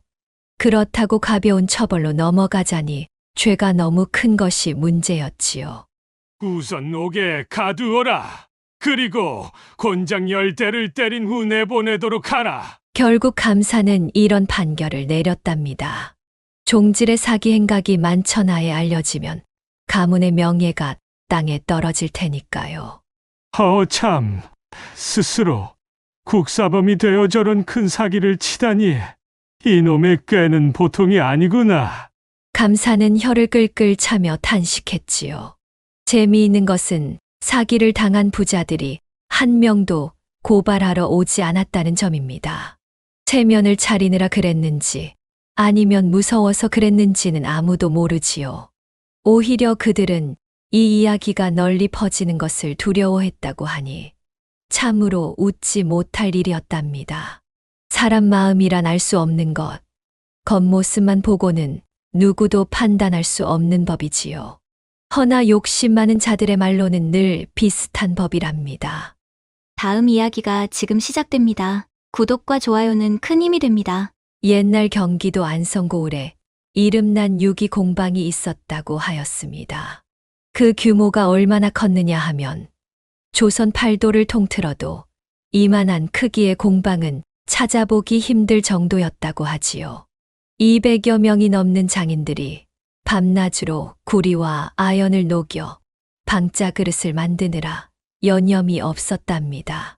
B: 그렇다고 가벼운 처벌로 넘어가자니 죄가 너무 큰 것이 문제였지요.
G: 우선 옥에 가두어라. 그리고 곤장 10대를 때린 후 내보내도록 하라.
B: 결국 감사는 이런 판결을 내렸답니다. 종질의 사기 행각이 만천하에 알려지면 가문의 명예가 땅에 떨어질 테니까요.
G: 참, 스스로 국사범이 되어 저런 큰 사기를 치다니. 이놈의 꾀는 보통이 아니구나.
B: 감사는 혀를 끌끌 차며 탄식했지요. 재미있는 것은 사기를 당한 부자들이 한 명도 고발하러 오지 않았다는 점입니다. 체면을 차리느라 그랬는지 아니면 무서워서 그랬는지는 아무도 모르지요. 오히려 그들은 이 이야기가 널리 퍼지는 것을 두려워했다고 하니 참으로 웃지 못할 일이었답니다. 사람 마음이란 알 수 없는 것, 겉모습만 보고는 누구도 판단할 수 없는 법이지요. 허나 욕심 많은 자들의 말로는 늘 비슷한 법이랍니다.
A: 다음 이야기가 지금 시작됩니다. 구독과 좋아요는 큰 힘이 됩니다.
B: 옛날 경기도 안성고을에 이름난 유기 공방이 있었다고 하였습니다. 그 규모가 얼마나 컸느냐 하면 조선 팔도를 통틀어도 이만한 크기의 공방은 찾아보기 힘들 정도였다고 하지요. 200여 명이 넘는 장인들이 밤낮으로 구리와 아연을 녹여 방자 그릇을 만드느라 여념이 없었답니다.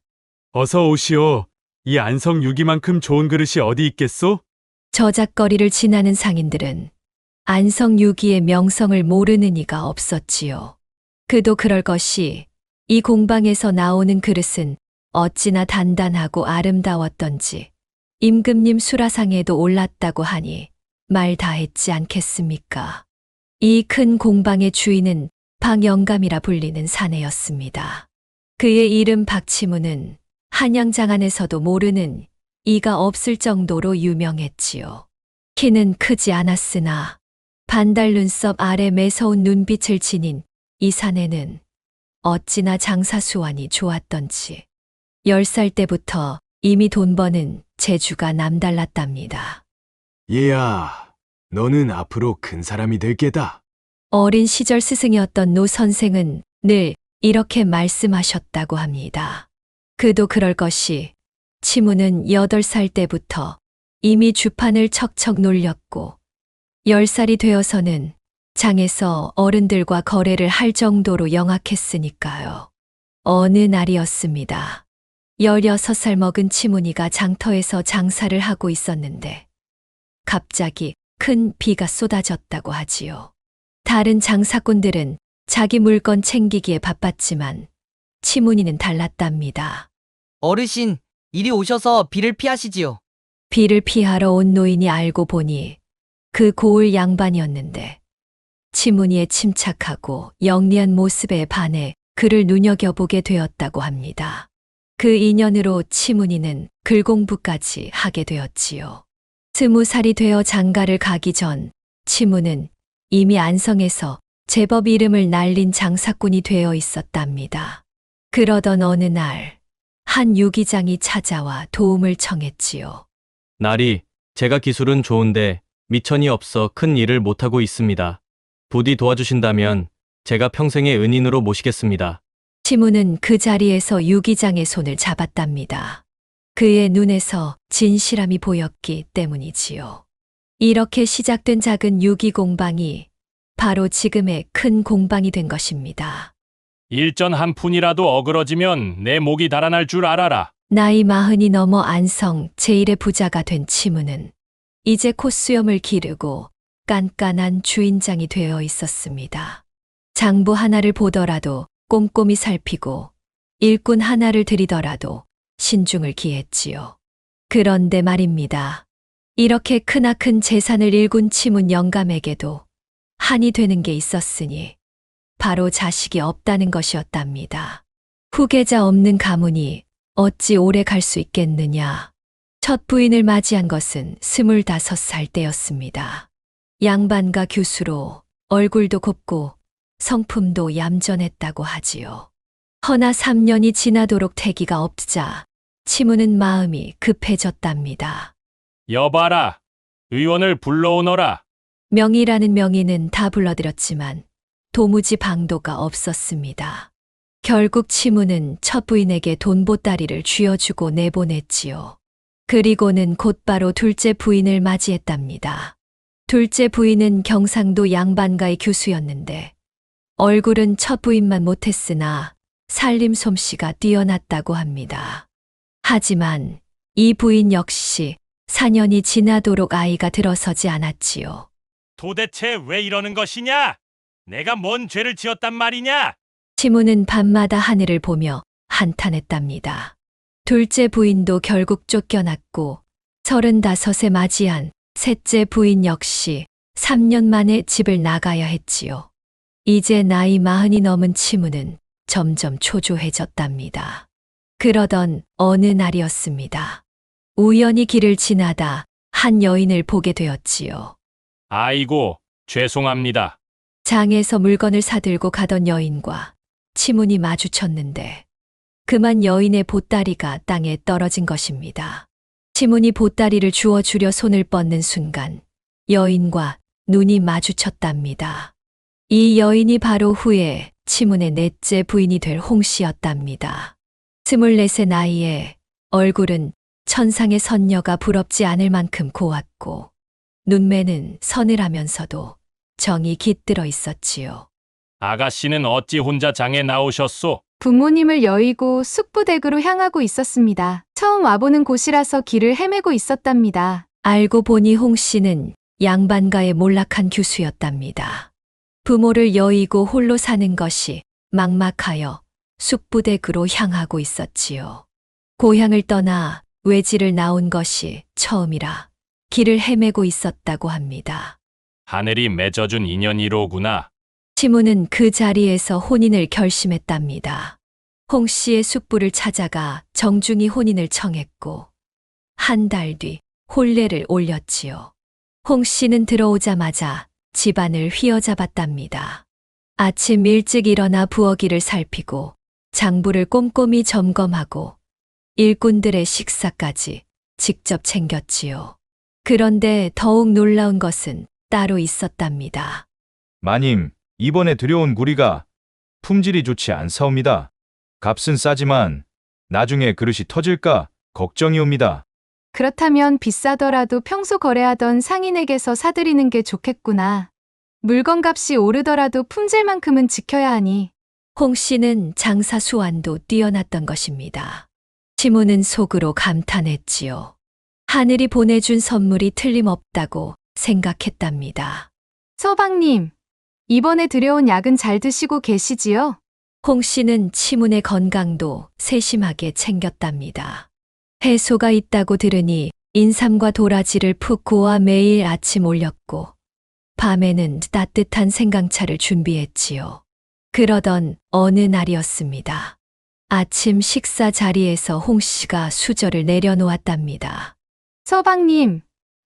N: 어서 오시오. 이 안성 유기만큼 좋은 그릇이 어디 있겠소?
B: 저작거리를 지나는 상인들은 안성 유기의 명성을 모르는 이가 없었지요. 그도 그럴 것이 이 공방에서 나오는 그릇은 어찌나 단단하고 아름다웠던지 임금님 수라상에도 올랐다고 하니 말 다했지 않겠습니까? 이 큰 공방의 주인은 박영감이라 불리는 사내였습니다. 그의 이름 박치무는 한양장 안에서도 모르는 이가 없을 정도로 유명했지요. 키는 크지 않았으나 반달 눈썹 아래 매서운 눈빛을 지닌 이 사내는 어찌나 장사수완이 좋았던지 10살 때부터 이미 돈 버는 재주가 남달랐답니다.
M: 얘야, 너는 앞으로 큰 사람이 될 게다.
B: 어린 시절 스승이었던 노 선생은 늘 이렇게 말씀하셨다고 합니다. 그도 그럴 것이 치무는 8살 때부터 이미 주판을 척척 놀렸고 10살이 되어서는 장에서 어른들과 거래를 할 정도로 영악했으니까요. 어느 날이었습니다. 16살 먹은 치문이가 장터에서 장사를 하고 있었는데 갑자기 큰 비가 쏟아졌다고 하지요. 다른 장사꾼들은 자기 물건 챙기기에 바빴지만 치문이는 달랐답니다.
H: 어르신, 이리 오셔서 비를 피하시지요.
B: 비를 피하러 온 노인이 알고 보니 그 고을 양반이었는데 치문이의 침착하고 영리한 모습에 반해 그를 눈여겨보게 되었다고 합니다. 그 인연으로 치문이는 글공부까지 하게 되었지요. 20살이 되어 장가를 가기 전 치문은 이미 안성에서 제법 이름을 날린 장사꾼이 되어 있었답니다. 그러던 어느 날, 한 유기장이 찾아와 도움을 청했지요.
S: 나리, 제가 기술은 좋은데 미천이 없어 큰 일을 못하고 있습니다. 부디 도와주신다면 제가 평생의 은인으로 모시겠습니다.
B: 치무는 그 자리에서 유기장의 손을 잡았답니다. 그의 눈에서 진실함이 보였기 때문이지요. 이렇게 시작된 작은 유기 공방이 바로 지금의 큰 공방이 된 것입니다.
J: 일전 한 푼이라도 어그러지면 내 목이 달아날 줄 알아라.
B: 나이 40이 넘어 안성 제1의 부자가 된 치무는 이제 콧수염을 기르고 깐깐한 주인장이 되어 있었습니다. 장부 하나를 보더라도 꼼꼼히 살피고 일꾼 하나를 들이더라도 신중을 기했지요. 그런데 말입니다. 이렇게 크나큰 재산을 일군 치문 영감에게도 한이 되는 게 있었으니 바로 자식이 없다는 것이었답니다. 후계자 없는 가문이 어찌 오래 갈 수 있겠느냐. 첫 부인을 맞이한 것은 25살 때였습니다. 양반가 교수로 얼굴도 곱고 성품도 얌전했다고 하지요. 허나 3년이 지나도록 태기가 없자 치무는 마음이 급해졌답니다.
J: 여봐라, 의원을 불러오너라.
B: 명의라는 명의는 다 불러들였지만 도무지 방도가 없었습니다. 결국 치무는 첫 부인에게 돈보따리를 쥐어주고 내보냈지요. 그리고는 곧바로 둘째 부인을 맞이했답니다. 둘째 부인은 경상도 양반가의 교수였는데 얼굴은 첫 부인만 못했으나 살림 솜씨가 뛰어났다고 합니다. 하지만 이 부인 역시 4년이 지나도록 아이가 들어서지 않았지요.
J: 도대체 왜 이러는 것이냐? 내가 뭔 죄를 지었단 말이냐?
B: 치무는 밤마다 하늘을 보며 한탄했답니다. 둘째 부인도 결국 쫓겨났고 35에 맞이한 셋째 부인 역시 3년 만에 집을 나가야 했지요. 이제 나이 40이 넘은 치무는 점점 초조해졌답니다. 그러던 어느 날이었습니다. 우연히 길을 지나다 한 여인을 보게 되었지요.
J: 아이고, 죄송합니다.
B: 장에서 물건을 사들고 가던 여인과 치문이 마주쳤는데 그만 여인의 보따리가 땅에 떨어진 것입니다. 치문이 보따리를 주워주려 손을 뻗는 순간 여인과 눈이 마주쳤답니다. 이 여인이 바로 후에 치문의 넷째 부인이 될 홍씨였답니다. 24의 나이에 얼굴은 천상의 선녀가 부럽지 않을 만큼 고왔고 눈매는 서늘하면서도 정이 깃들어 있었지요.
J: 아가씨는 어찌 혼자 장에 나오셨소?
O: 부모님을 여의고 숙부댁으로 향하고 있었습니다. 처음 와보는 곳이라서 길을 헤매고 있었답니다.
B: 알고 보니 홍 씨는 양반가의 몰락한 교수였답니다. 부모를 여의고 홀로 사는 것이 막막하여 숙부댁으로 향하고 있었지요. 고향을 떠나 외지를 나온 것이 처음이라 길을 헤매고 있었다고 합니다.
J: 하늘이 맺어준 인연이로구나.
B: 치무는 그 자리에서 혼인을 결심했답니다. 홍 씨의 숙부를 찾아가 정중히 혼인을 청했고 한 달 뒤 혼례를 올렸지요. 홍 씨는 들어오자마자 집안을 휘어잡았답니다. 아침 일찍 일어나 부엌일을 살피고 장부를 꼼꼼히 점검하고 일꾼들의 식사까지 직접 챙겼지요. 그런데 더욱 놀라운 것은 따로 있었답니다.
I: 마님, 이번에 들여온 구리가 품질이 좋지 않사옵니다. 값은 싸지만 나중에 그릇이 터질까 걱정이옵니다.
O: 그렇다면 비싸더라도 평소 거래하던 상인에게서 사들이는 게 좋겠구나. 물건값이 오르더라도 품질만큼은 지켜야 하니.
B: 홍 씨는 장사 수완도 뛰어났던 것입니다. 치무는 속으로 감탄했지요. 하늘이 보내준 선물이 틀림없다고 생각했답니다.
O: 서방님, 이번에 들여온 약은 잘 드시고 계시지요?
B: 홍 씨는 치문의 건강도 세심하게 챙겼답니다. 해소가 있다고 들으니 인삼과 도라지를 푹 고아 매일 아침 올렸고 밤에는 따뜻한 생강차를 준비했지요. 그러던 어느 날이었습니다. 아침 식사 자리에서 홍 씨가 수저를 내려놓았답니다.
O: 서방님,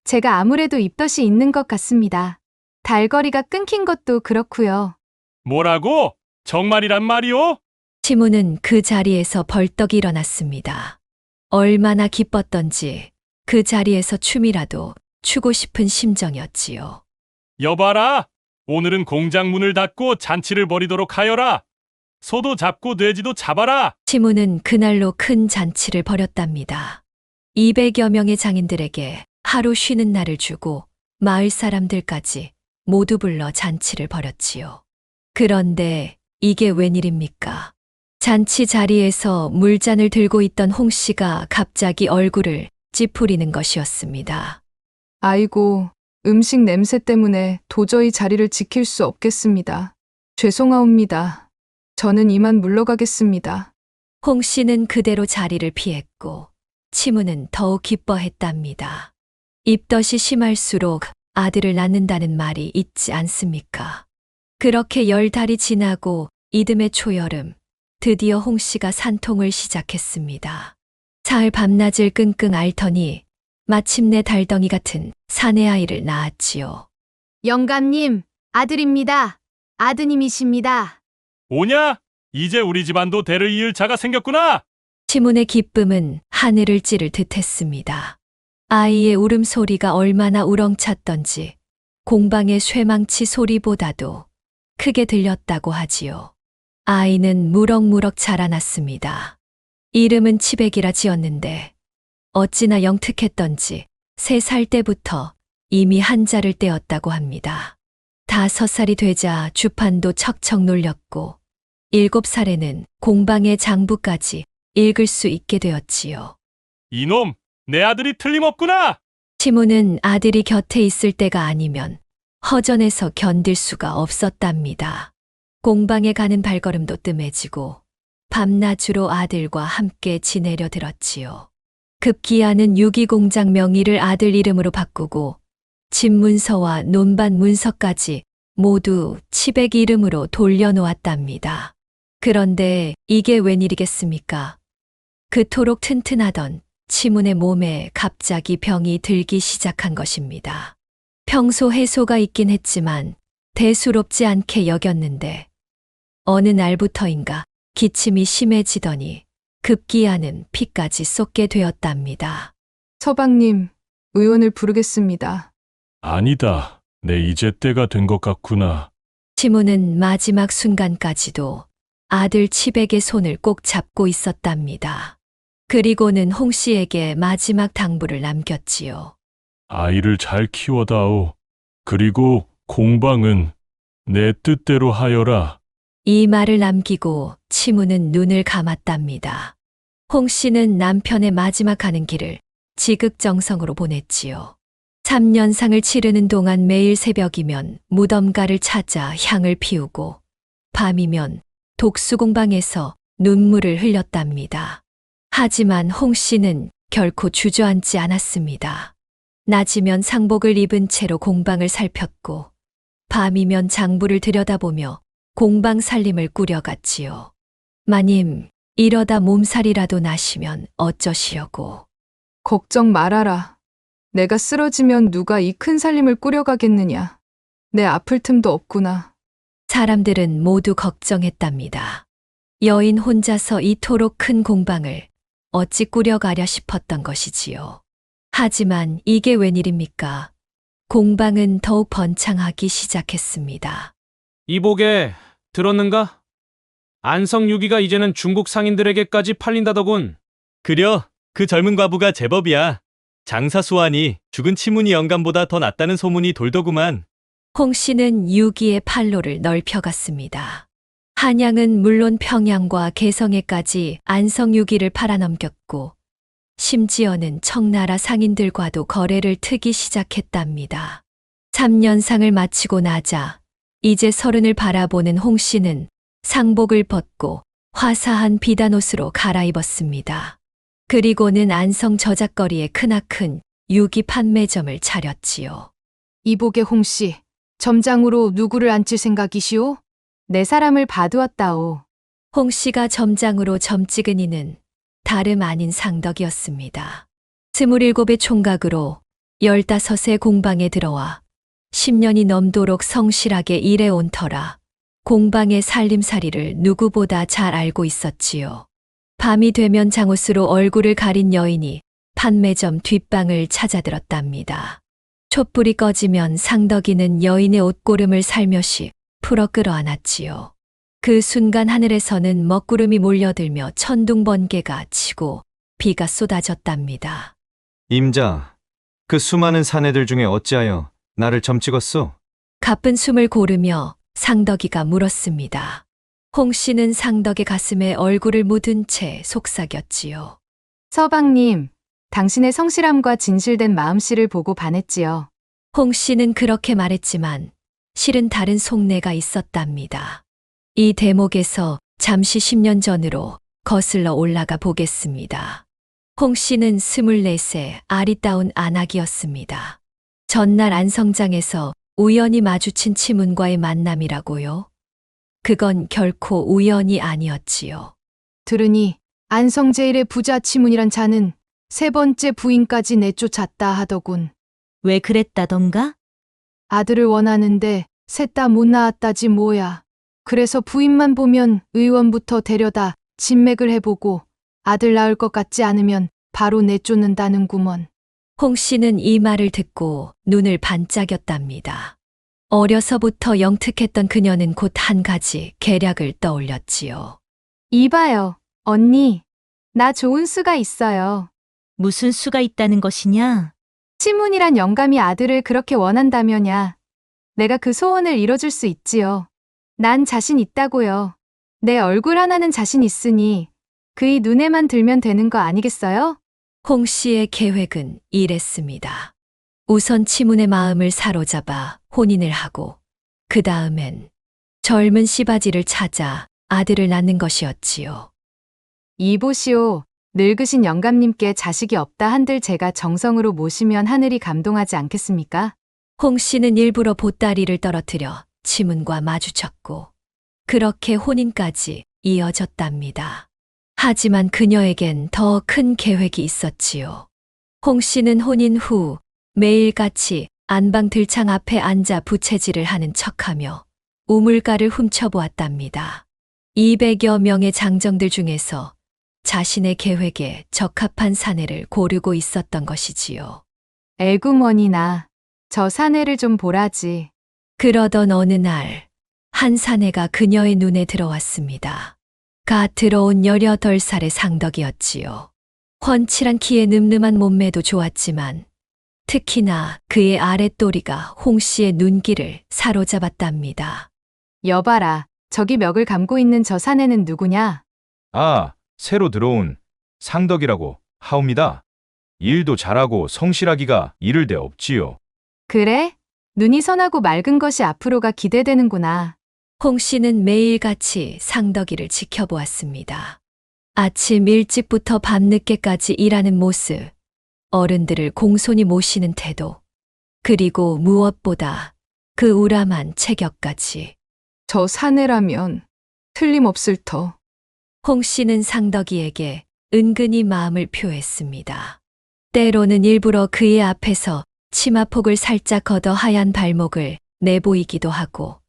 O: 제가 아무래도 입덧이 있는 것 같습니다. 달거리가 끊긴 것도 그렇고요.
G: 뭐라고? 정말이란 말이오?
B: 치무는 그 자리에서 벌떡 일어났습니다. 얼마나 기뻤던지 그 자리에서 춤이라도 추고 싶은 심정이었지요.
G: 여봐라. 오늘은 공장 문을 닫고 잔치를 벌이도록 하여라. 소도 잡고 돼지도 잡아라.
B: 치무는 그날로 큰 잔치를 벌였답니다. 200여 명의 장인들에게 하루 쉬는 날을 주고 마을 사람들까지 모두 불러 잔치를 벌였지요. 그런데 이게 웬일입니까? 잔치 자리에서 물잔을 들고 있던 홍 씨가 갑자기 얼굴을 찌푸리는 것이었습니다.
O: 아이고, 음식 냄새 때문에 도저히 자리를 지킬 수 없겠습니다. 죄송하옵니다. 저는 이만 물러가겠습니다.
B: 홍 씨는 그대로 자리를 피했고 치무는 더욱 기뻐했답니다. 입덧이 심할수록 아들을 낳는다는 말이 있지 않습니까? 그렇게 10달이 지나고 이듬해 초여름, 드디어 홍 씨가 산통을 시작했습니다. 사흘 밤낮을 끙끙 앓더니 마침내 달덩이 같은 사내 아이를 낳았지요.
O: 영감님, 아들입니다. 아드님이십니다.
G: 오냐? 이제 우리 집안도 대를 이을 자가 생겼구나.
B: 치문의 기쁨은 하늘을 찌를 듯했습니다. 아이의 울음소리가 얼마나 우렁찼던지 공방의 쇠망치 소리보다도 크게 들렸다고 하지요. 아이는 무럭무럭 자라났습니다. 이름은 치백이라 지었는데 어찌나 영특했던지 3살 때부터 이미 한자를 떼었다고 합니다. 5살이 되자 주판도 척척 놀렸고 7살에는 공방의 장부까지 읽을 수 있게 되었지요.
G: 이놈, 내 아들이 틀림없구나.
B: 치무는 아들이 곁에 있을 때가 아니면 허전해서 견딜 수가 없었답니다. 공방에 가는 발걸음도 뜸해지고 밤낮으로 아들과 함께 지내려 들었지요. 급기야는 유기공장 명의를 아들 이름으로 바꾸고 집문서와 논밭 문서까지 모두 치백 이름으로 돌려놓았답니다. 그런데 이게 웬일이겠습니까? 그토록 튼튼하던 치문의 몸에 갑자기 병이 들기 시작한 것입니다. 평소 해소가 있긴 했지만 대수롭지 않게 여겼는데 어느 날부터인가 기침이 심해지더니 급기야는 피까지 쏟게 되었답니다.
O: 서방님, 의원을 부르겠습니다.
G: 아니다. 내 이제 때가 된 것 같구나.
B: 치무는 마지막 순간까지도 아들 치백의 손을 꼭 잡고 있었답니다. 그리고는 홍 씨에게 마지막 당부를 남겼지요.
G: 아이를 잘 키워다오. 그리고 공방은 내 뜻대로 하여라.
B: 이 말을 남기고 치무는 눈을 감았답니다. 홍 씨는 남편의 마지막 가는 길을 지극정성으로 보냈지요. 3년상을 치르는 동안 매일 새벽이면 무덤가를 찾아 향을 피우고 밤이면 독수공방에서 눈물을 흘렸답니다. 하지만 홍 씨는 결코 주저앉지 않았습니다. 낮이면 상복을 입은 채로 공방을 살폈고 밤이면 장부를 들여다보며 공방 살림을 꾸려갔지요. 마님, 이러다 몸살이라도 나시면 어쩌시려고.
O: 걱정 말아라. 내가 쓰러지면 누가 이 큰 살림을 꾸려가겠느냐. 내 아플 틈도 없구나.
B: 사람들은 모두 걱정했답니다. 여인 혼자서 이토록 큰 공방을 어찌 꾸려가랴 싶었던 것이지요. 하지만 이게 웬일입니까? 공방은 더욱 번창하기 시작했습니다.
J: 이보게 들었는가? 안성 유기가 이제는 중국 상인들에게까지 팔린다더군.
P: 그려, 그 젊은 과부가 제법이야. 장사 수완이 죽은 치문이 영감보다 더 낫다는 소문이 돌더구만.
B: 홍 씨는 유기의 판로를 넓혀갔습니다. 한양은 물론 평양과 개성에까지 안성 유기를 팔아넘겼고 심지어는 청나라 상인들과도 거래를 트기 시작했답니다. 3년상을 마치고 나자 이제 30을 바라보는 홍 씨는 상복을 벗고 화사한 비단옷으로 갈아입었습니다. 그리고는 안성 저작거리에 크나큰 유기 판매점을 차렸지요.
O: 이복의 홍씨, 점장으로 누구를 앉힐 생각이시오? 내 사람을 봐두었다오.
B: 홍 씨가 점장으로 점 찍은 이는 다름 아닌 상덕이었습니다. 27의 총각으로 15의 공방에 들어와 10년이 넘도록 성실하게 일해온 터라 공방의 살림살이를 누구보다 잘 알고 있었지요. 밤이 되면 장옷으로 얼굴을 가린 여인이 판매점 뒷방을 찾아들었답니다. 촛불이 꺼지면 상덕이는 여인의 옷고름을 살며시 풀어 끌어안았지요. 그 순간 하늘에서는 먹구름이 몰려들며 천둥번개가 치고 비가 쏟아졌답니다.
E: 임자, 그 수많은 사내들 중에 어찌하여 나를 점찍었소?
B: 가쁜 숨을 고르며 상덕이가 물었습니다. 홍 씨는 상덕의 가슴에 얼굴을 묻은 채 속삭였지요.
O: 서방님, 당신의 성실함과 진실된 마음씨를 보고 반했지요.
B: 홍 씨는 그렇게 말했지만 실은 다른 속내가 있었답니다. 이 대목에서 잠시 10년 전으로 거슬러 올라가 보겠습니다. 홍 씨는 24세 아리따운 안악이었습니다. 전날 안성장에서 우연히 마주친 치문과의 만남이라고요? 그건 결코 우연이 아니었지요.
O: 들으니 안성제일의 부자 치문이란 자는 세 번째 부인까지 내쫓았다 하더군.
K: 왜 그랬다던가?
O: 아들을 원하는데 셋 다 못 낳았다지 뭐야. 그래서 부인만 보면 의원부터 데려다 진맥을 해보고 아들 낳을 것 같지 않으면 바로 내쫓는다는구먼.
B: 홍 씨는 이 말을 듣고 눈을 반짝였답니다. 어려서부터 영특했던 그녀는 곧 한 가지 계략을 떠올렸지요.
O: 이봐요, 언니. 나 좋은 수가 있어요.
K: 무슨 수가 있다는 것이냐?
O: 치문이란 영감이 아들을 그렇게 원한다면야. 내가 그 소원을 이뤄줄 수 있지요. 난 자신 있다고요. 내 얼굴 하나는 자신 있으니 그의 눈에만 들면 되는 거 아니겠어요?
B: 홍 씨의 계획은 이랬습니다. 우선 치문의 마음을 사로잡아 혼인을 하고 그 다음엔 젊은 씨바지를 찾아 아들을 낳는 것이었지요.
O: 이보시오. 늙으신 영감님께 자식이 없다 한들 제가 정성으로 모시면 하늘이 감동하지 않겠습니까?
B: 홍 씨는 일부러 보따리를 떨어뜨려 치문과 마주쳤고 그렇게 혼인까지 이어졌답니다. 하지만 그녀에겐 더 큰 계획이 있었지요. 홍 씨는 혼인 후 매일같이 안방 들창 앞에 앉아 부채질을 하는 척하며 우물가를 훔쳐보았답니다. 200여 명의 장정들 중에서 자신의 계획에 적합한 사내를 고르고 있었던 것이지요.
O: 애구머니나 저 사내를 좀 보라지.
B: 그러던 어느 날 한 사내가 그녀의 눈에 들어왔습니다. 갓 들어온 18살의 상덕이었지요. 훤칠한 키에 늠름한 몸매도 좋았지만 특히나 그의 아랫도리가 홍 씨의 눈길을 사로잡았답니다.
O: 여봐라, 저기 멱을 감고 있는 저 사내는 누구냐?
I: 아, 새로 들어온 상덕이라고 하옵니다. 일도 잘하고 성실하기가 이를 데 없지요.
O: 그래? 눈이 선하고 맑은 것이 앞으로가 기대되는구나.
B: 홍 씨는 매일같이 상덕이를 지켜보았습니다. 아침 일찍부터 밤늦게까지 일하는 모습, 어른들을 공손히 모시는 태도, 그리고 무엇보다 그 우람한 체격까지.
O: 저 사내라면 틀림없을 터.
B: 홍 씨는 상덕이에게 은근히 마음을 표했습니다. 때로는 일부러 그의 앞에서 치마폭을 살짝 걷어 하얀 발목을 내보이기도 하고,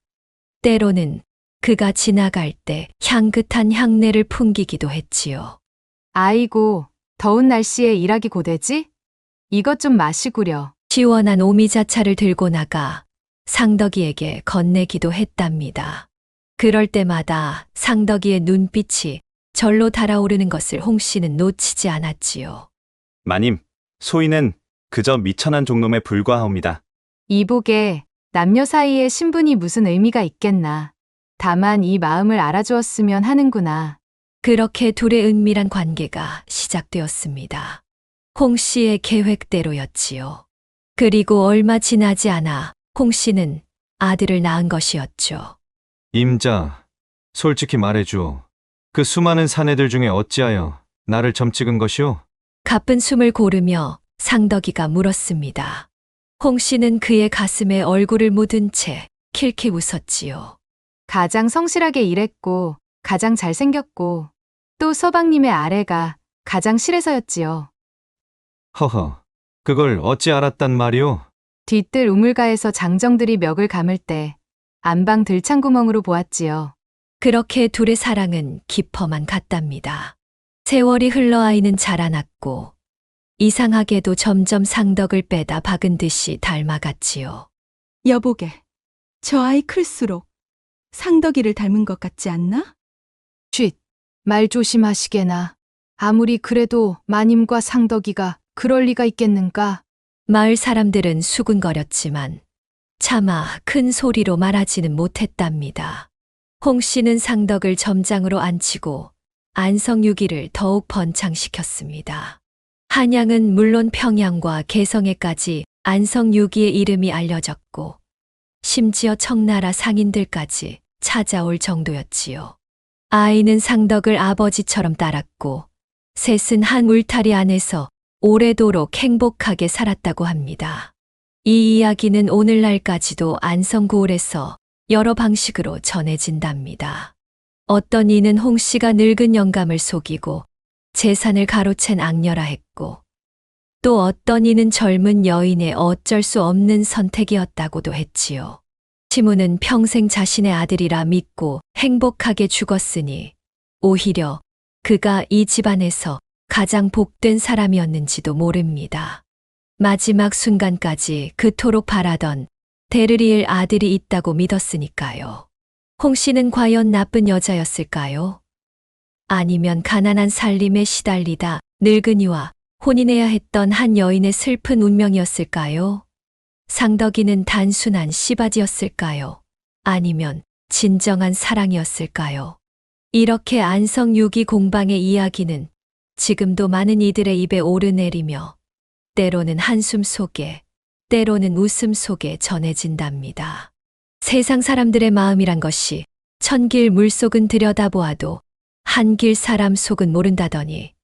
B: 때로는 그가 지나갈 때 향긋한 향내를 풍기기도 했지요.
O: 아이고, 더운 날씨에 일하기 고되지? 이것 좀 마시구려.
B: 시원한 오미자차를 들고 나가 상덕이에게 건네기도 했답니다. 그럴 때마다 상덕이의 눈빛이 절로 달아오르는 것을 홍 씨는 놓치지 않았지요.
L: 마님, 소인은 그저 미천한 종놈에 불과하옵니다.
O: 이복에 남녀 사이에 신분이 무슨 의미가 있겠나. 다만 이 마음을 알아주었으면 하는구나.
B: 그렇게 둘의 은밀한 관계가 시작되었습니다. 홍 씨의 계획대로였지요. 그리고 얼마 지나지 않아 홍 씨는 아들을 낳은 것이었죠.
E: 임자, 솔직히 말해주오. 그 수많은 사내들 중에 어찌하여 나를 점찍은 것이오?
B: 가쁜 숨을 고르며 상덕이가 물었습니다. 홍 씨는 그의 가슴에 얼굴을 묻은 채 킬킬 웃었지요.
O: 가장 성실하게 일했고, 가장 잘생겼고, 또 서방님의 아래가 가장 실해서였지요.
E: 허허, 그걸 어찌 알았단 말이오?
O: 뒤뜰 우물가에서 장정들이 멱을 감을 때 안방 들창구멍으로 보았지요.
B: 그렇게 둘의 사랑은 깊어만 갔답니다. 세월이 흘러 아이는 자라났고 이상하게도 점점 상덕을 빼다 박은 듯이 닮아갔지요.
Q: 여보게, 저 아이 클수록 상덕이를 닮은 것 같지 않나?
O: 쉿, 말 조심하시게나. 아무리 그래도 마님과 상덕이가 그럴 리가 있겠는가?
B: 마을 사람들은 수군거렸지만 차마 큰 소리로 말하지는 못했답니다. 홍 씨는 상덕을 점장으로 앉히고 안성유기를 더욱 번창시켰습니다. 한양은 물론 평양과 개성에까지 안성유기의 이름이 알려졌고 심지어 청나라 상인들까지 찾아올 정도였지요. 아이는 상덕을 아버지처럼 따랐고 셋은 한 울타리 안에서 오래도록 행복하게 살았다고 합니다. 이 이야기는 오늘날까지도 안성고을에서 여러 방식으로 전해진답니다. 어떤 이는 홍 씨가 늙은 영감을 속이고 재산을 가로챈 악녀라 했고 또 어떤 이는 젊은 여인의 어쩔 수 없는 선택이었다고도 했지요. 시무는 평생 자신의 아들이라 믿고 행복하게 죽었으니 오히려 그가 이 집안에서 가장 복된 사람이었는지도 모릅니다. 마지막 순간까지 그토록 바라던 대르리엘 아들이 있다고 믿었으니까요. 홍 씨는 과연 나쁜 여자였을까요? 아니면 가난한 살림에 시달리다 늙은이와 혼인해야 했던 한 여인의 슬픈 운명이었을까요? 상덕이는 단순한 씨바지였을까요? 아니면 진정한 사랑이었을까요? 이렇게 안성유기 공방의 이야기는 지금도 많은 이들의 입에 오르내리며 때로는 한숨 속에, 때로는 웃음 속에 전해진답니다. 세상 사람들의 마음이란 것이 천길 물속은 들여다보아도 한길 사람 속은 모른다더니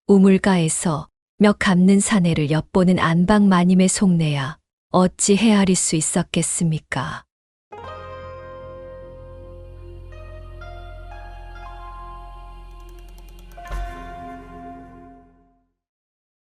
B: 우물가에서 몇 감는 사내를 엿보는 안방 마님의 속내야 어찌 헤아릴 수 있었겠습니까?